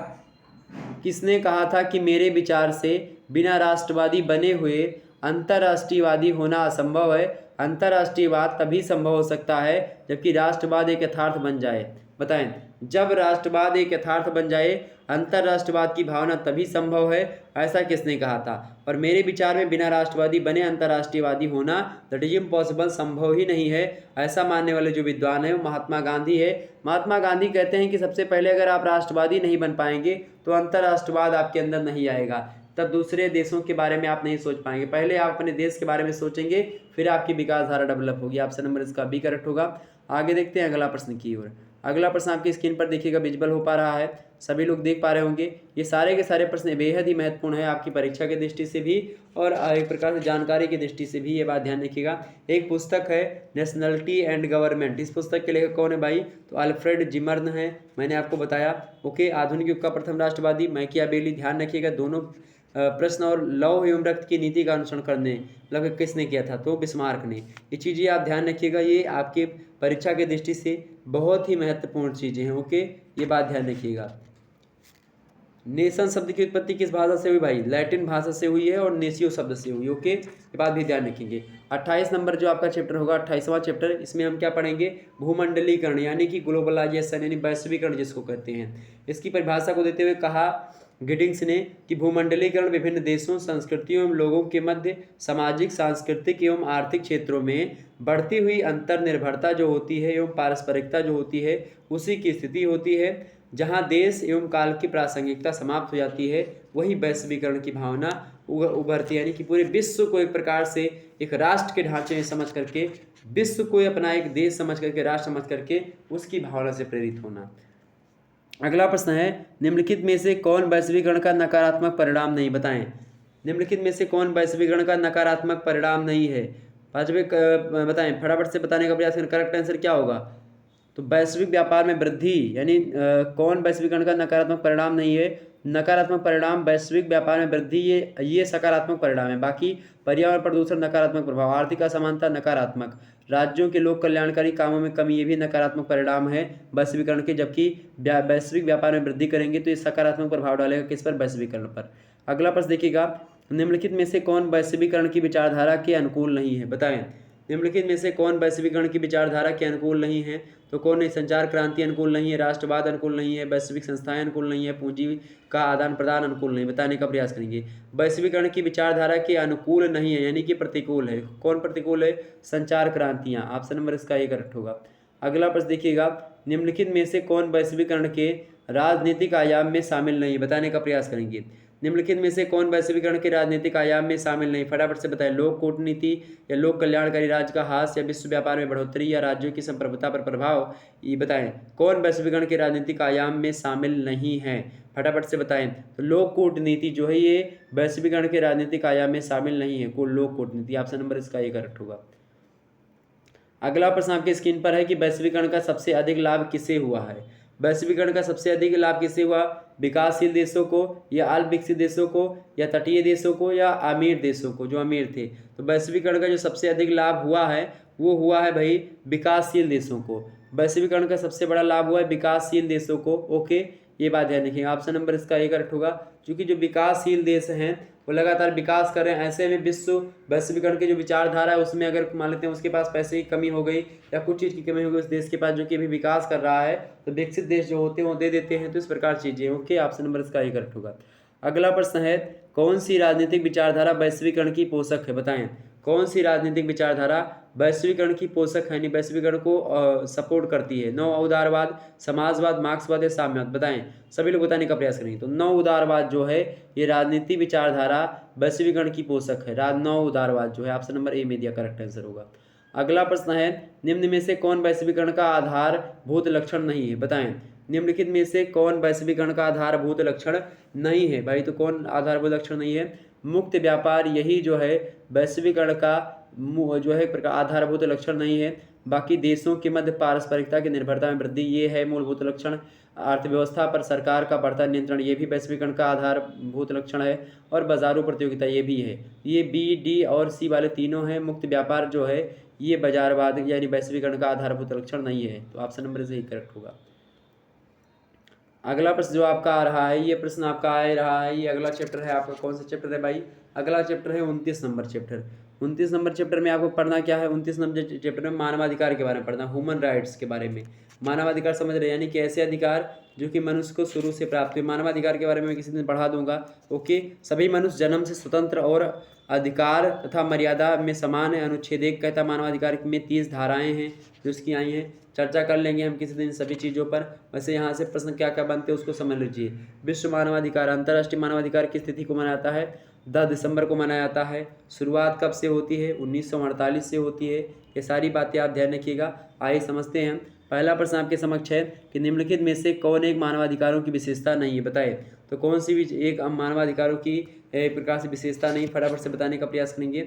किसने कहा था कि मेरे विचार से बिना राष्ट्रवादी बने हुए अंतर्राष्ट्रीयवादी होना असंभव है, अंतर्राष्ट्रीयवाद तभी संभव हो सकता है जबकि राष्ट्रवाद एक यथार्थ बन जाए, बताएं। जब राष्ट्रवाद एक यथार्थ बन जाए अंतर्राष्ट्रवाद की भावना तभी संभव है, ऐसा किसने कहा था। और मेरे विचार में बिना राष्ट्रवादी बने अंतर्राष्ट्रीयवादी होना दैट इज इम्पॉसिबल, संभव ही नहीं है, ऐसा मानने वाले जो विद्वान है वो महात्मा गांधी है। महात्मा गांधी कहते हैं कि सबसे पहले अगर आप राष्ट्रवादी नहीं बन पाएंगे तो अंतर्राष्ट्रवाद आपके अंदर नहीं आएगा, तब दूसरे देशों के बारे में आप नहीं सोच पाएंगे। पहले आप अपने देश के बारे में सोचेंगे, फिर आपकी विकास धारा डेवलप होगी। ऑप्शन नंबर इसका बी करेक्ट होगा। आगे देखते हैं अगला प्रश्न की ओर। अगला प्रश्न आपकी स्क्रीन पर देखिएगा, विजुअल हो पा रहा है, सभी लोग देख पा रहे होंगे। ये सारे के सारे प्रश्न बेहद ही महत्वपूर्ण है आपकी परीक्षा की दृष्टि से भी और एक प्रकार से जानकारी की दृष्टि से भी, ये बात ध्यान रखिएगा। एक पुस्तक है नेशनलिटी एंड गवर्नमेंट, इस पुस्तक के लेखक कौन है भाई, तो अल्फ्रेड जिमर्न है, मैंने आपको बताया। ओके, आधुनिक युग का प्रथम राष्ट्रवादी मैकियावेली, ध्यान रखिएगा दोनों प्रश्न। और लौह एवं रक्त की नीति का अनुसरण करने मतलब किसने किया था, तो बिस्मार्क ने। ये चीज़ें आप ध्यान रखिएगा, ये आपके परीक्षा की दृष्टि से बहुत ही महत्वपूर्ण चीज़ें हैं। ओके, ये बात ध्यान रखिएगा। नेशन शब्द की उत्पत्ति किस भाषा से हुई भाई, लैटिन भाषा से हुई है और नेशियो शब्द से हुई। ओके, ये बात भी ध्यान रखेंगे। 28 नंबर जो आपका चैप्टर होगा, 28वां चैप्टर, इसमें हम क्या पढ़ेंगे, भूमंडलीकरण यानी कि ग्लोबलाइजेशन यानी वैश्वीकरण जिसको कहते हैं। इसकी परिभाषा को देते हुए कहा गिडिंग्स ने कि भूमंडलीकरण विभिन्न देशों, संस्कृतियों एवं लोगों के मध्य सामाजिक, सांस्कृतिक एवं आर्थिक क्षेत्रों में बढ़ती हुई अंतर्निर्भरता जो होती है एवं पारस्परिकता जो होती है उसी की स्थिति होती है। जहाँ देश एवं काल की प्रासंगिकता समाप्त हो जाती है वही वैश्वीकरण की भावना उभरती है, यानी कि पूरे विश्व को एक प्रकार से एक राष्ट्र के ढांचे में समझ करके, विश्व को अपना एक देश समझ करके, राष्ट्र समझ करके उसकी भावना से प्रेरित होना। अगला प्रश्न है, निम्नलिखित में से कौन वैश्वीकरण का नकारात्मक परिणाम नहीं, बताएं। निम्नलिखित में से कौन वैश्वीकरण का नकारात्मक परिणाम नहीं है, पांचवें बताएं, फटाफट से बताने का प्रयास करें। करेक्ट आंसर क्या होगा, तो वैश्विक व्यापार में वृद्धि, यानी कौन वैश्वीकरण का नकारात्मक परिणाम नहीं है, नकारात्मक परिणाम वैश्विक व्यापार में वृद्धि, ये सकारात्मक परिणाम है। बाकी पर्यावरण प्रदूषण नकारात्मक प्रभाव, आर्थिक असमानता नकारात्मक, राज्यों के लोक कल्याणकारी कामों में कमी, ये भी नकारात्मक परिणाम है वैश्वीकरण के, जबकि वैश्विक व्यापार में वृद्धि करेंगे तो ये सकारात्मक प्रभाव डालेगा किस पर, वैश्वीकरण पर। अगला प्रश्न देखिएगा, निम्नलिखित में से कौन वैश्वीकरण की विचारधारा के अनुकूल नहीं है, बताएं। निम्नलिखित में से कौन वैश्वीकरण की विचारधारा के अनुकूल नहीं है, तो कौन नहीं, संचार क्रांति अनुकूल नहीं है, राष्ट्रवाद अनुकूल नहीं है, वैश्विक संस्थाएं अनुकूल नहीं है, पूंजी का आदान प्रदान अनुकूल नहीं। बताने का प्रयास करेंगे। वैश्वीकरण की विचारधारा के अनुकूल नहीं है यानी कि प्रतिकूल है। कौन प्रतिकूल है, संचार क्रांतियां। ऑप्शन नंबर इसका ए करेक्ट होगा। अगला प्रश्न देखिएगा, निम्नलिखित में से कौन वैश्वीकरण के राजनीतिक आयाम में शामिल नहीं, बताने का प्रयास करेंगे। निम्नलिखित में से कौन वैश्वीकरण के राजनीतिक आयाम में शामिल नहीं, फटाफट से बताएं। लोक कूटनीति या लोक कल्याणकारी राज्य का ह्रास या विश्व व्यापार में बढ़ोतरी या राज्यों की संप्रभुता पर प्रभाव, ये बताएं। कौन वैश्वीकरण के राजनीतिक आयाम में शामिल नहीं है, फटाफट से बताएं। तो लोक कूटनीति जो है ये वैश्वीकरण के राजनीतिक आयाम में शामिल नहीं है, कोई लोक कूटनीति। ऑप्शन नंबर इसका ये करेक्ट होगा। अगला प्रश्न आपके स्क्रीन पर है कि वैश्वीकरण का सबसे अधिक लाभ किसे हुआ है। वैश्वीकरण का सबसे अधिक लाभ किसे हुआ, विकासशील देशों को या अल्प विकसित देशों को या तटीय देशों को या अमीर देशों को, जो अमीर थे। तो वैश्वीकरण का जो सबसे अधिक लाभ हुआ है वो हुआ है भाई विकासशील देशों को। वैश्वीकरण का सबसे बड़ा लाभ हुआ है विकासशील देशों को। ओके, ये बात ध्यान रखिएगा। ऑप्शन नंबर इसका ए करेक्ट होगा, क्योंकि जो विकासशील देश हैं वो लगातार विकास कर रहे हैं। ऐसे में विश्व वैश्वीकरण की जो विचारधारा है उसमें अगर मान लेते हैं उसके पास पैसे की कमी हो गई या कुछ चीज़ की कमी हो गई उस देश के पास जो कि अभी विकास कर रहा है, तो विकसित देश जो होते हैं वो दे देते हैं। तो इस प्रकार चीज़ें। ओके, ऑप्शन नंबर इसका ए करेक्ट होगा। अगला प्रश्न है, कौन सी राजनीतिक विचारधारा वैश्वीकरण की पोषक है, बताएं। कौन सी राजनीतिक विचारधारा वैश्वीकरण की पोषक है, यानी वैश्वीकरण को सपोर्ट करती है। नव उदारवाद, समाजवाद, मार्क्सवाद या साम्यवाद, बताएं। सभी लोग बताने का प्रयास करेंगे। तो नव उदारवाद जो है ये राजनीति विचारधारा वैश्वीकरण की पोषक है। नव उदारवाद जो है ऑप्शन नंबर ए में दिया करेक्ट आंसर होगा। अगला प्रश्न है, निम्न में से कौन वैश्वीकरण का आधारभूत लक्षण नहीं है, बताएं। निम्नलिखित में से कौन वैश्वीकरण का आधारभूत लक्षण नहीं है, भाई तो कौन आधारभूत लक्षण नहीं है, मुक्त व्यापार, यही जो है वैश्वीकरण का जो है आधारभूत लक्षण नहीं है। बाकी देशों के मध्य पारस्परिकता की निर्भरता में वृद्धि, ये है मूलभूत लक्षण। अर्थव्यवस्था पर सरकार का बढ़ता नियंत्रण, ये भी वैश्वीकरण का आधारभूत लक्षण है। और बाजारू प्रतियोगिता, ये भी है। ये बी, डी और सी वाले तीनों हैं। मुक्त व्यापार जो है ये बाजारवाद यानी वैश्वीकरण का आधारभूत लक्षण नहीं है। तो ऑप्शन नंबर से ही करेक्ट होगा। अगला प्रश्न जो आपका आ रहा है, ये प्रश्न आपका आ रहा है, ये अगला चैप्टर है आपका। कौन सा चैप्टर है भाई, अगला चैप्टर है 29 नंबर चैप्टर। 29 नंबर चैप्टर में आपको पढ़ना क्या है, 29 नंबर चैप्टर में मानवाधिकार के बारे में पढ़ना, ह्यूमन राइट्स के बारे में। मानवाधिकार समझ रहे हैं, यानी कि ऐसे अधिकार जो कि मनुष्य को शुरू से प्राप्त हुए। मानवाधिकार के बारे में मैं किसी दिन पढ़ा दूंगा। ओके, सभी मनुष्य जन्म से स्वतंत्र और अधिकार तथा मर्यादा में समान है। अनुच्छेद 1 कहता मानवाधिकार में 30 धाराएं हैं जो उसकी आई हैं। चर्चा कर लेंगे हम किसी दिन सभी चीज़ों पर। वैसे यहाँ से प्रश्न क्या क्या बनते हैं उसको समझ लीजिए। विश्व मानवाधिकार, अंतर्राष्ट्रीय मानवाधिकार की स्थिति को मनाया जाता है 10 दिसंबर को मनाया जाता है। शुरुआत कब से होती है, 1948 से होती है। ये सारी बातें आप ध्यान रखिएगा। आइए समझते हैं। पहला प्रश्न आपके समक्ष है कि निम्नलिखित में से कौन एक मानवाधिकारों की विशेषता नहीं है, बताए। तो कौन सी भी एक मानवाधिकारों की एक प्रकार से विशेषता नहीं, फटाफट से बताने का प्रयास करेंगे।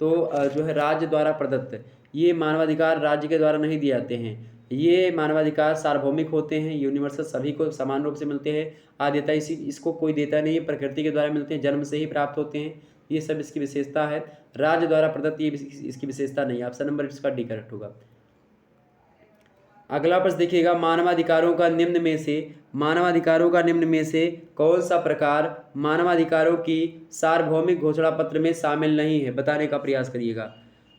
तो जो है राज्य द्वारा प्रदत्त, ये मानवाधिकार राज्य के द्वारा नहीं दिए जाते हैं। ये मानवाधिकार सार्वभौमिक होते हैं, यूनिवर्सल, सभी को समान रूप से मिलते हैं। आद्यता इसको कोई देता नहीं है, प्रकृति के द्वारा मिलते हैं, जन्म से ही प्राप्त होते हैं। ये सब इसकी विशेषता है। राज्य द्वारा प्रदत्त ये इसकी विशेषता नहीं है। ऑप्शन नंबर इसका डी करेक्ट होगा। अगला प्रश्न देखिएगा, मानवाधिकारों का निम्न में से कौन सा प्रकार मानवाधिकारों की सार्वभौमिक घोषणा पत्र में शामिल नहीं है, बताने का प्रयास करिएगा।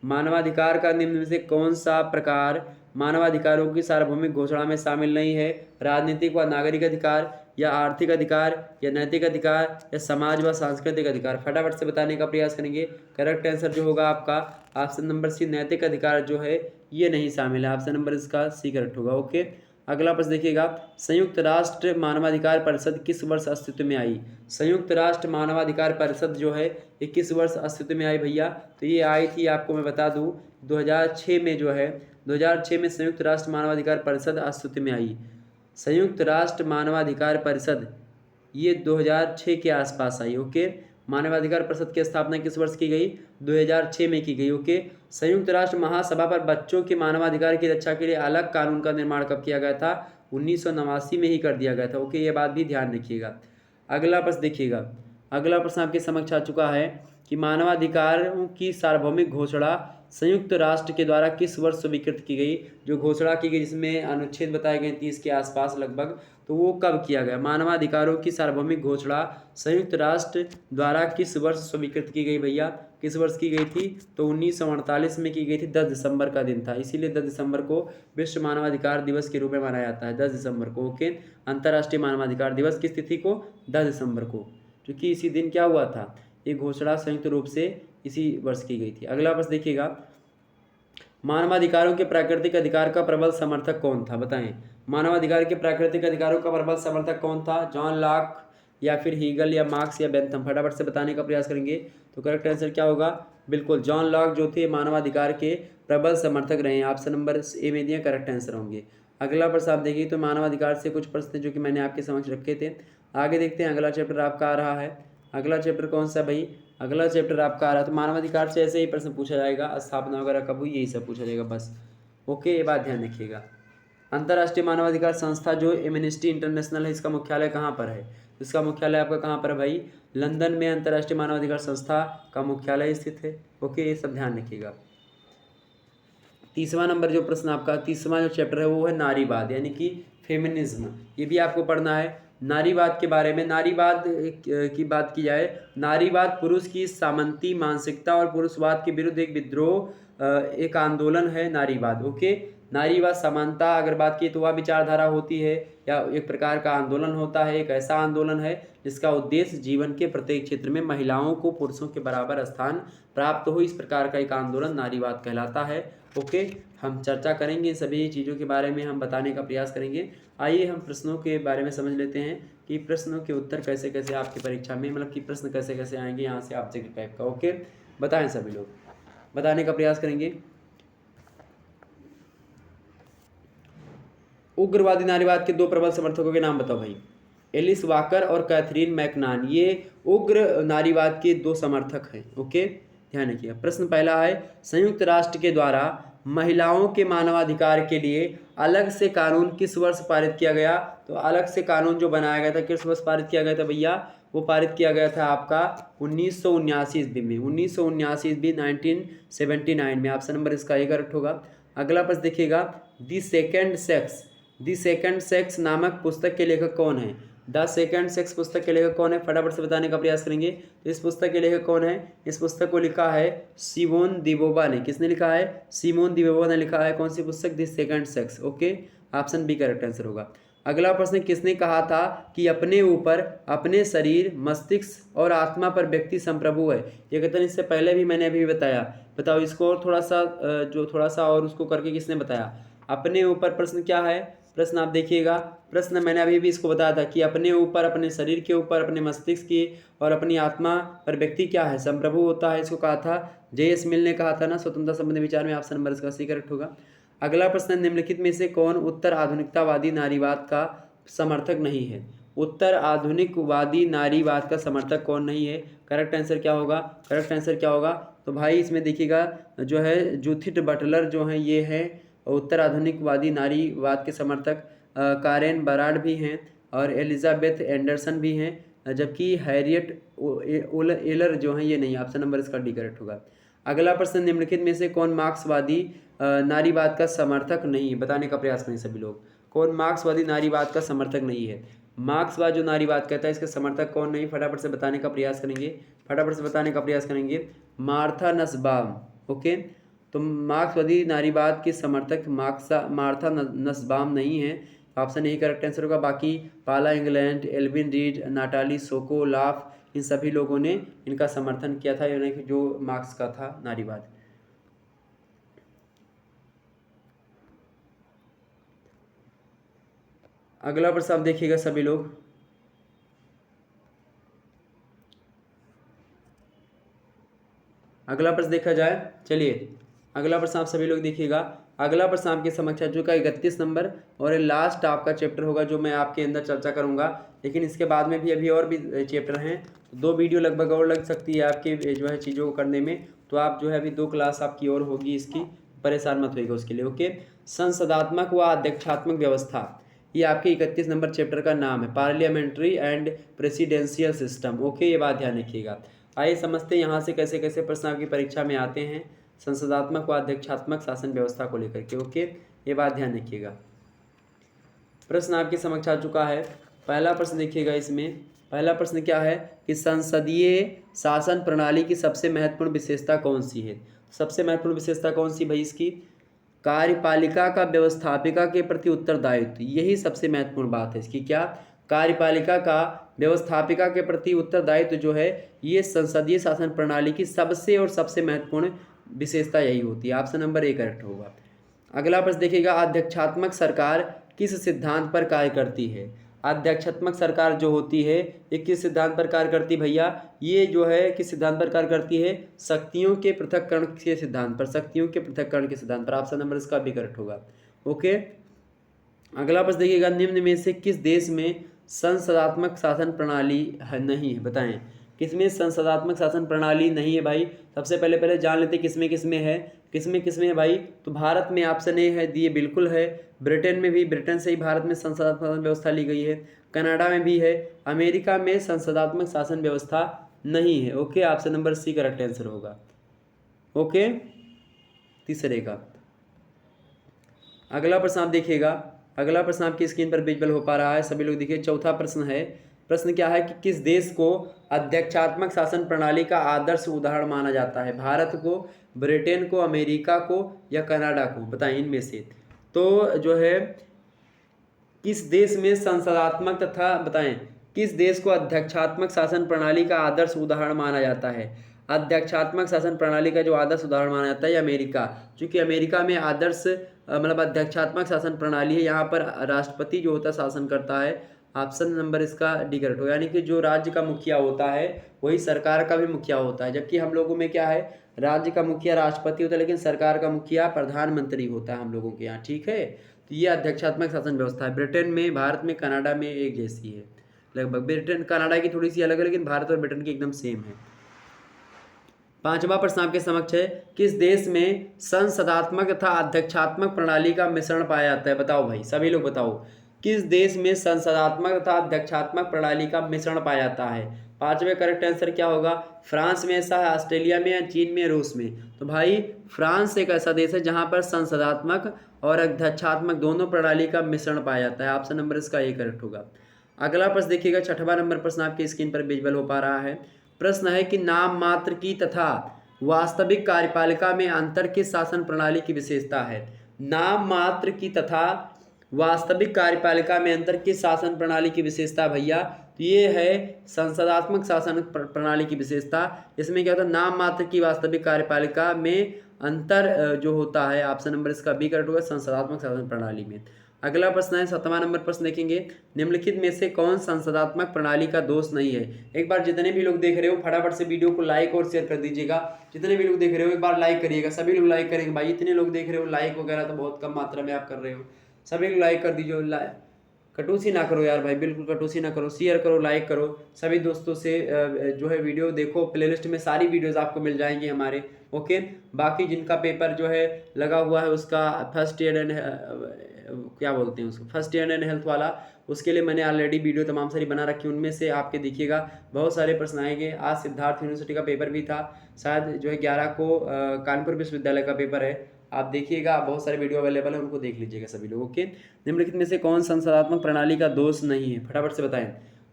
मानवाधिकार का निम्न में से कौन सा प्रकार मानवाधिकारों की सार्वभौमिक घोषणा में शामिल नहीं है। राजनीतिक व नागरिक अधिकार या आर्थिक अधिकार या नैतिक अधिकार या समाज व सांस्कृतिक अधिकार, फटाफट से बताने का प्रयास करेंगे। करेक्ट आंसर जो होगा आपका ऑप्शन नंबर सी, नैतिक अधिकार जो है ये नहीं शामिल है। ऑप्शन नंबर इसका सी करेक्ट होगा। ओके, अगला प्रश्न देखिएगा, संयुक्त राष्ट्र मानवाधिकार परिषद किस वर्ष अस्तित्व में आई। संयुक्त राष्ट्र मानवाधिकार परिषद जो है ये किस वर्ष अस्तित्व में आई भैया। तो ये आई थी, आपको मैं बता दूं 2006 में जो है 2006 में संयुक्त राष्ट्र मानवाधिकार परिषद अस्तित्व में आई। संयुक्त राष्ट्र मानवाधिकार परिषद ये 2006 के आसपास आई। ओके, मानवाधिकार परिषद की स्थापना किस वर्ष की गई, 2006 में की गई। ओके, संयुक्त राष्ट्र महासभा पर बच्चों के मानवाधिकार की रक्षा के लिए अलग कानून का निर्माण कब किया गया था, 1989 में ही कर दिया गया था। ओके, ये बात भी ध्यान रखिएगा। अगला प्रश्न देखिएगा, अगला प्रश्न आपके समक्ष आ चुका है कि मानवाधिकारों की सार्वभौमिक घोषणा संयुक्त राष्ट्र के द्वारा किस वर्ष स्वीकृत की गई। जो घोषणा की गई जिसमें अनुच्छेद बताए गए 30 के आसपास लगभग, तो वो कब किया गया। मानवाधिकारों की सार्वभौमिक घोषणा संयुक्त राष्ट्र द्वारा किस वर्ष स्वीकृत की गई भैया, किस वर्ष की गई थी, तो 1948 में की गई थी। 10 दिसंबर का दिन था, इसीलिए 10 दिसंबर को विश्व मानवाधिकार दिवस के रूप में मनाया जाता है। 10 दिसंबर को, ओके। अंतर्राष्ट्रीय मानवाधिकार दिवस किस तिथि को, 10 दिसंबर को, क्योंकि इसी दिन क्या हुआ था, ये घोषणा संयुक्त रूप से इसी वर्ष की गई थी। अगला प्रश्न देखिएगा, मानवाधिकारों के प्राकृतिक अधिकार का प्रबल समर्थक कौन था, बताएं। मानवाधिकार के प्राकृतिक अधिकारों का प्रबल समर्थक कौन था, जॉन लॉक या फिर हीगल या मार्क्स या बेंथम, फटाफट से बताने का प्रयास करेंगे। तो करेक्ट आंसर क्या होगा, बिल्कुल जॉन लॉक जो थे मानवाधिकार के प्रबल समर्थक रहे हैं। ऑप्शन नंबर ए में दिए करेक्ट आंसर होंगे। अगला प्रश्न आप देखिए, तो मानवाधिकार से कुछ प्रश्न जो कि मैंने आपके समक्ष रखे थे। आगे देखते हैं, अगला चैप्टर आपका आ रहा है। अगला चैप्टर कौन सा भाई, अगला चैप्टर आपका आ रहा है। तो मानवाधिकार से ऐसे ही प्रश्न पूछा जाएगा, स्थापना वगैरह कब हुई, यही सब पूछा जाएगा बस, ओके। ये बात ध्यान रखिएगा। अंतर्राष्ट्रीय मानवाधिकार संस्था जो एमनेस्टी इंटरनेशनल है, इसका मुख्यालय कहाँ पर है, इसका मुख्यालय आपका कहाँ पर है भाई, लंदन में अंतर्राष्ट्रीय मानवाधिकार संस्था का मुख्यालय स्थित है, ओके। ये सब ध्यान रखिएगा। तीसरा नंबर जो प्रश्न आपका, तीसरा जो चैप्टर है वो है नारीवाद, यानी कि फेमिनिज्म। ये भी आपको पढ़ना है नारीवाद के बारे में। नारीवाद की बात की जाए, नारीवाद पुरुष की सामंती मानसिकता और पुरुषवाद के विरुद्ध एक विद्रोह, एक आंदोलन है नारीवाद, ओके। नारीवाद समानता अगर बात की तो वह विचारधारा होती है या एक प्रकार का आंदोलन होता है, एक ऐसा आंदोलन है जिसका उद्देश्य जीवन के प्रत्येक क्षेत्र में महिलाओं को पुरुषों के बराबर स्थान प्राप्त हो, इस प्रकार का एक आंदोलन नारीवाद कहलाता है, ओके। हम चर्चा करेंगे सभी चीज़ों के बारे में, हम बताने का प्रयास करेंगे। आइए हम प्रश्नों के बारे में समझ लेते हैं कि प्रश्नों के उत्तर कैसे कैसे आपकी परीक्षा में, मतलब कि प्रश्न कैसे कैसे आएंगे यहाँ से ऑब्जेक्टिव टाइप का, ओके। बताएं, सभी लोग बताने का प्रयास करेंगे। उग्रवादी नारीवाद के दो प्रबल समर्थकों के नाम बताओ भाई। एलिस वॉकर और कैथरीन मैकनान, ये उग्र नारीवाद के दो समर्थक हैं, ओके। ध्यान रखिए। प्रश्न पहला है, संयुक्त राष्ट्र के द्वारा महिलाओं के मानवाधिकार के लिए अलग से कानून किस वर्ष पारित किया गया। तो अलग से कानून जो बनाया गया था किस वर्ष पारित किया गया था भैया, वो पारित किया गया था आपका 1979 ईस्वी में, 1979 ईस्वी 1979 में। ऑप्शन नंबर इसका ए करेक्ट होगा। अगला प्रश्न देखिएगा, द सेकंड सेक्स नामक पुस्तक के लेखक कौन है। द सेकंड सेक्स पुस्तक के लेखक कौन है, फटाफट से बताने का प्रयास करेंगे। तो इस पुस्तक के लेखक कौन है, इस पुस्तक को लिखा है सिमोन दी बोवा ने। किसने लिखा है, सिमोन दी बोवा ने लिखा है। कौन सी पुस्तक, the second sex, okay. Option B correct answer होगा। अगला प्रश्न, किसने कहा था कि अपने ऊपर, अपने शरीर, मस्तिष्क और आत्मा पर व्यक्ति संप्रभु है। ये कथन इससे पहले भी मैंने अभी बताया, बताओ इसको और थोड़ा सा और उसको करके किसने बताया। अपने ऊपर प्रश्न क्या है, प्रश्न आप देखिएगा, प्रश्न मैंने अभी भी इसको बताया था कि अपने ऊपर, अपने शरीर के ऊपर, अपने मस्तिष्क की और अपनी आत्मा पर व्यक्ति क्या है, संप्रभु होता है। इसको कहा था जे.एस. मिल ने, कहा था ना स्वतंत्रता संबंधी विचार में। ऑप्शन नंबर इसका सी करेक्ट होगा। अगला प्रश्न, निम्नलिखित में से कौन उत्तर आधुनिकतावादी नारीवाद का समर्थक नहीं है। उत्तर आधुनिकवादी नारीवाद का समर्थक कौन नहीं है, करेक्ट आंसर क्या होगा, करेक्ट आंसर क्या होगा। तो भाई इसमें देखिएगा जो है जूथिट बटलर जो हैं ये हैं उत्तर आधुनिकवादी नारीवाद के समर्थक। कारेन बराड भी हैं और एलिजाबेथ एंडरसन भी हैं, जबकि हैरियट एलर जो हैं ये नहीं। ऑप्शन नंबर इसका डी करेक्ट होगा। अगला प्रश्न, निम्नलिखित में से कौन मार्क्सवादी नारीवाद का समर्थक नहीं, बताने का प्रयास करें सभी लोग। कौन मार्क्सवादी नारीवाद का समर्थक नहीं है, मार्क्सवाद जो नारीवाद कहता है इसके समर्थक कौन नहीं, फटाफट से बताने का प्रयास करेंगे, फटाफट से बताने का प्रयास करेंगे। Martha Nussbaum, okay. तो मार्क्सवादी नारीवाद के समर्थक मार्था नस्बाम नहीं है, ऑप्शन यही करेक्ट आंसर होगा। बाकी पाला इंग्लैंड, एल्विन रीड, नाटाली सोकोलाफ, इन सभी लोगों ने इनका समर्थन किया था, यानी कि जो मार्क्स का था नारीवाद। अगला प्रश्न आप देखिएगा सभी लोग, अगला प्रश्न देखा जाए। चलिए अगला प्रश्न आप सभी लोग देखिएगा। अगला प्रश्न आपके समक्ष जो का 31 नंबर और लास्ट आपका चैप्टर होगा जो मैं आपके अंदर चर्चा करूंगा, लेकिन इसके बाद में भी अभी और भी चैप्टर हैं, 2 वीडियो लगभग और लग सकती है आपके जो है चीज़ों को करने में। तो आप जो है अभी 2 क्लास आपकी और होगी इसकी, परेशान मत होइएगा उसके लिए, ओके। संसदात्मक व अध्यक्षात्मक व्यवस्था, ये आपके 31 नंबर चैप्टर का नाम है, parliamentary and presidential system, okay. ये बात ध्यान रखिएगा। आइए समझते हैं यहाँ से कैसे कैसे प्रश्न आपकी परीक्षा में आते हैं संसदात्मक व अध्यक्षात्मक शासन व्यवस्था को लेकर के। ओके, ये बात ध्यान रखिएगा। प्रश्न आपके समक्ष आ चुका है। पहला प्रश्न देखिएगा, इसमें पहला प्रश्न क्या है कि संसदीय शासन प्रणाली की सबसे महत्वपूर्ण विशेषता कौन सी है। सबसे महत्वपूर्ण विशेषता कौन सी भाई इसकी? कार्यपालिका का व्यवस्थापिका के प्रति उत्तरदायित्व, यही सबसे महत्वपूर्ण बात है इसकी। क्या? कार्यपालिका का व्यवस्थापिका के प्रति उत्तरदायित्व जो है, ये संसदीय शासन प्रणाली की सबसे और सबसे महत्वपूर्ण विशेषता यही होती है। ऑप्शन नंबर ए करेक्ट होगा। अगला प्रश्न देखिएगा, अध्यक्षात्मक सरकार किस सिद्धांत पर कार्य करती है। अध्यक्षात्मक सरकार जो होती है ये किस सिद्धांत पर कार्य करती है भैया? ये जो है किस सिद्धांत पर कार्य करती है? शक्तियों के पृथक्करण के सिद्धांत पर, शक्तियों के पृथक्करण के सिद्धांत पर। ऑप्शन नंबर इसका भी करेक्ट होगा। ओके, अगला प्रश्न देखिएगा, निम्न में से किस देश में संसदात्मक शासन प्रणाली नहीं है, बताएं। किसमें संसदात्मक शासन प्रणाली नहीं है भाई? सबसे पहले जान लेते किसमें किसमें है, किसमें है भाई? तो भारत में ऑप्शन ए है, दिए बिल्कुल है। ब्रिटेन में भी, ब्रिटेन से ही भारत में संसदात्मक शासन व्यवस्था ली गई है। कनाडा में भी है। अमेरिका में संसदात्मक शासन व्यवस्था नहीं है। Okay, option number C correct answer होगा। ओके, तीसरे का अगला प्रश्न आप देखिएगा, अगला प्रश्न आपकी स्क्रीन पर विजुअल हो पा रहा है, सभी लोग देखिए। चौथा प्रश्न है, प्रश्न क्या है कि किस देश को अध्यक्षात्मक शासन प्रणाली का आदर्श उदाहरण माना जाता है। भारत को, ब्रिटेन को, अमेरिका को या कनाडा को, बताएं इनमें से। तो जो है किस देश में संसदात्मक तथा, बताएं किस देश को अध्यक्षात्मक शासन प्रणाली का आदर्श उदाहरण माना जाता है। अध्यक्षात्मक शासन प्रणाली का जो आदर्श उदाहरण माना जाता है अमेरिका, क्योंकि अमेरिका में आदर्श मतलब अध्यक्षात्मक शासन प्रणाली है। यहाँ पर राष्ट्रपति जो होता है शासन करता है। ऑप्शन नंबर इसका डी करेक्ट हो, यानी कि जो राज्य का मुखिया होता है वही सरकार का भी मुखिया होता है। जबकि हम लोगों में क्या है, राज्य का मुखिया राष्ट्रपति होता है, लेकिन सरकार का मुखिया प्रधानमंत्री होता है हम लोगों के यहाँ, ठीक है। तो ये अध्यक्षात्मक शासन व्यवस्था है। ब्रिटेन में, भारत में, कनाडा में एक जैसी है लगभग। ब्रिटेन कनाडा की थोड़ी सी अलग है, लेकिन भारत और ब्रिटेन की एकदम सेम है। पांचवा प्रश्न आपके समक्ष है, किस देश में संसदात्मक तथा अध्यक्षात्मक प्रणाली का मिश्रण पाया जाता है। बताओ भाई, सभी लोग बताओ, किस देश में संसदात्मक तथा अध्यक्षात्मक प्रणाली का मिश्रण पाया जाता है। पांचवें करेक्ट आंसर क्या होगा? फ्रांस में ऐसा है, ऑस्ट्रेलिया में, या चीन में, रूस में। तो भाई फ्रांस एक ऐसा देश है जहां पर संसदात्मक और अध्यक्षात्मक दोनों प्रणाली का मिश्रण पाया जाता है। ऑप्शन नंबर इसका ए करेक्ट होगा। अगला प्रश्न देखिएगा, छठवां नंबर प्रश्न आपकी स्क्रीन पर विजुअल हो पा रहा है। प्रश्न है कि नाम मात्र की तथा वास्तविक कार्यपालिका में अंतर किस शासन प्रणाली की विशेषता है। नाम मात्र की तथा वास्तविक कार्यपालिका में अंतर किस शासन प्रणाली की विशेषता भैया? तो ये है संसदात्मक शासन प्रणाली की विशेषता। इसमें क्या होता है, नाम मात्र की वास्तविक कार्यपालिका में अंतर जो होता है। ऑप्शन नंबर इसका बी करेक्ट होगा, संसदात्मक शासन प्रणाली में। अगला प्रश्न है, 7वां नंबर प्रश्न देखेंगे, निम्नलिखित में से कौन संसदात्मक प्रणाली का दोष नहीं है। एक बार जितने भी लोग देख रहे हो फटाफट से वीडियो को लाइक और शेयर कर दीजिएगा। जितने भी लोग देख रहे हो एक बार लाइक करिएगा, सभी लोग लाइक करेंगे भाई। इतने लोग देख रहे हो, लाइक वगैरह तो बहुत कम मात्रा में आप कर रहे हो, सभी लोग लाइक कर दीजिए। कटौती ना करो यार भाई, बिल्कुल कटौती ना करो, शेयर करो, लाइक करो, सभी दोस्तों से जो है वीडियो देखो। प्लेलिस्ट में सारी वीडियोस आपको मिल जाएंगी हमारे। ओके, बाकी जिनका पेपर जो है लगा हुआ है उसका फर्स्ट ईयर एंड क्या बोलते हैं उसको, फर्स्ट ईयर एंड हेल्थ वाला, उसके लिए मैंने ऑलरेडी वीडियो तमाम सारी बना रखी है। उनमें से आपके देखिएगा बहुत सारे प्रश्न आएंगे। आज सिद्धार्थ यूनिवर्सिटी का पेपर भी था, शायद जो है 11 को कानपुर विश्वविद्यालय का पेपर है। आप देखिएगा, बहुत सारे वीडियो अवेलेबल है, उनको देख लीजिएगा सभी लोग। ओके, निम्नलिखित में से कौन संसदात्मक प्रणाली का दोष नहीं है, फटाफट से बताएं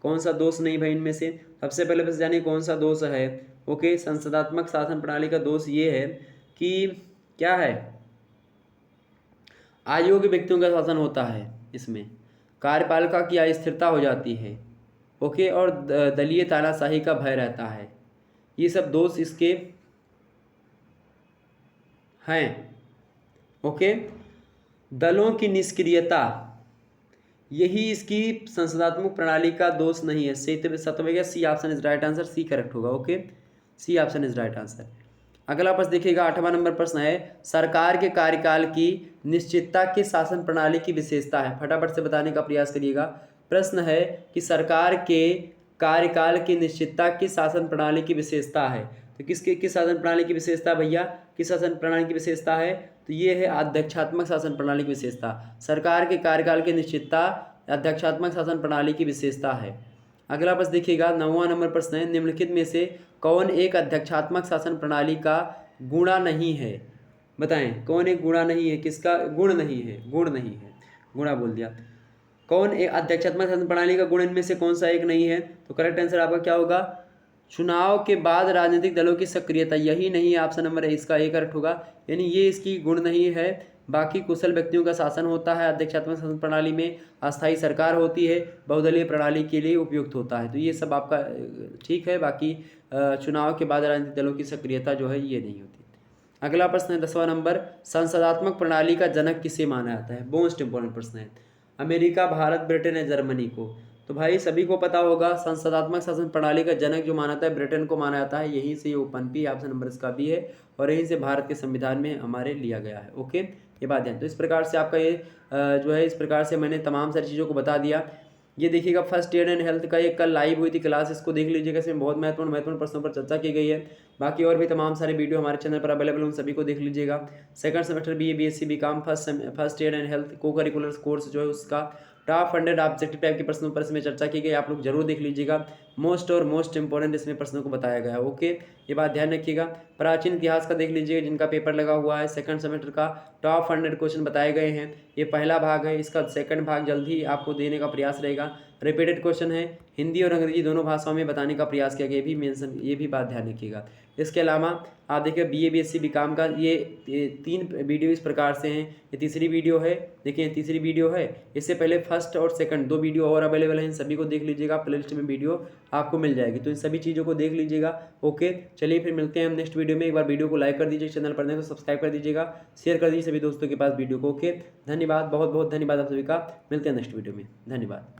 कौन सा दोष नहीं भाई इनमें से। सबसे पहले बस जानिए कौन सा दोष है। ओके, संसदात्मक शासन प्रणाली का दोष ये है कि क्या है, अयोग्य व्यक्तियों का शासन होता है, इसमें कार्यपालिका की अस्थिरता हो जाती है। ओके, और दलीय तानाशाही का भय रहता है। ये सब दोष इसके हैं। ओके, दलों की निष्क्रियता, यही इसकी संसदात्मक प्रणाली का दोष नहीं है। सत्वेगा C option is right answer, C correct होगा। Okay, C option is right answer. अगला प्रश्न देखिएगा, 8वां नंबर प्रश्न है, सरकार के कार्यकाल की निश्चितता के शासन प्रणाली की विशेषता है। फटाफट से बताने का प्रयास करिएगा। प्रश्न है कि सरकार के कार्यकाल की निश्चितता की शासन प्रणाली की विशेषता है। तो किस शासन प्रणाली की विशेषता भैया, किस शासन प्रणाली की विशेषता है? तो ये है अध्यक्षात्मक शासन प्रणाली की विशेषता। सरकार के कार्यकाल की निश्चितता अध्यक्षात्मक शासन प्रणाली की विशेषता है। अगला प्रश्न देखिएगा, 9वां नंबर प्रश्न है, निम्नलिखित में से कौन एक अध्यक्षात्मक शासन प्रणाली का गुणा नहीं है? बताएं कौन एक गुणा नहीं है, किसका गुण नहीं है? गुण नहीं है, गुणा बोल दिया। कौन एक अध्यक्षात्मक शासन प्रणाली का गुण इनमें से कौन सा एक नहीं है? तो करेक्ट आंसर आपका क्या होगा? चुनाव के बाद राजनीतिक दलों की सक्रियता, यही नहीं है ऑप्शन नंबर इसका एक करेक्ट होगा। यानी ये इसकी गुण नहीं है। बाकी कुशल व्यक्तियों का शासन होता है अध्यक्षात्मक शासन प्रणाली में, अस्थायी सरकार होती है, बहुदलीय प्रणाली के लिए उपयुक्त होता है। तो ये सब आपका ठीक है। बाकी चुनाव के बाद राजनीतिक दलों की सक्रियता जो है ये नहीं होती। अगला प्रश्न है 10वां नंबर, संसदात्मक प्रणाली का जनक किसे माना जाता है? मोस्ट इंपॉर्टेंट प्रश्न है। अमेरिका, भारत, ब्रिटेन या जर्मनी को? तो भाई सभी को पता होगा संसदात्मक शासन प्रणाली का जनक जो माना जाता है ब्रिटेन को माना जाता है। यहीं से ये ओपन भी ऑप्शन नंबर इसका भी है और यहीं से भारत के संविधान में हमारे लिया गया है। ओके, ये बात है। तो इस प्रकार से आपका ये जो है इस प्रकार से मैंने तमाम सारी चीज़ों को बता दिया। ये देखिएगा फर्स्ट एड एंड हेल्थ का एक कल लाइव हुई थी क्लास, इसको देख लीजिएगा। इसमें बहुत महत्वपूर्ण प्रश्नों पर चर्चा की गई है। बाकी और भी तमाम सारे वीडियो हमारे चैनल पर अवेलेबल, उन सभी को देख लीजिएगा। Second semester BA BSc BCom first aid and health को करिकुलर कोर्स जो है उसका टॉप 100 ऑब्जेक्टिव टाइप के प्रश्नों पर इसमें चर्चा की गई, आप लोग जरूर देख लीजिएगा। मोस्ट इंपॉर्टेंट इसमें प्रश्नों को बताया गया है। ओके, ये बात ध्यान रखिएगा। प्राचीन इतिहास का देख लीजिएगा जिनका पेपर लगा हुआ है, सेकंड सेमेस्टर का टॉप 100 क्वेश्चन बताए गए हैं। ये पहला भाग है, इसका सेकंड भाग जल्द ही आपको देने का प्रयास रहेगा। रिपीटेड क्वेश्चन है, हिंदी और अंग्रेजी दोनों भाषाओं में बताने का प्रयास किया गया, ये भी बात ध्यान रखिएगा। इसके अलावा आप देखिए BA BSc BCom का ये 3 वीडियो इस प्रकार से हैं। ये तीसरी वीडियो है, देखिए तीसरी वीडियो है। इससे पहले फर्स्ट और सेकंड 2 वीडियो और अवेलेबल हैं, इन सभी को देख लीजिएगा। प्लेलिस्ट में वीडियो आपको मिल जाएगी, तो इन सभी चीज़ों को देख लीजिएगा। ओके, चलिए फिर मिलते हैं हम नेक्स्ट वीडियो में। एक बार वीडियो को लाइक कर दीजिए, चैनल पर नए तो सब्सक्राइब कर दीजिएगा, शेयर कर दीजिए सभी दोस्तों के पास वीडियो को। ओके, धन्यवाद, बहुत बहुत धन्यवाद आप सभी का। मिलते हैं नेक्स्ट वीडियो में, धन्यवाद।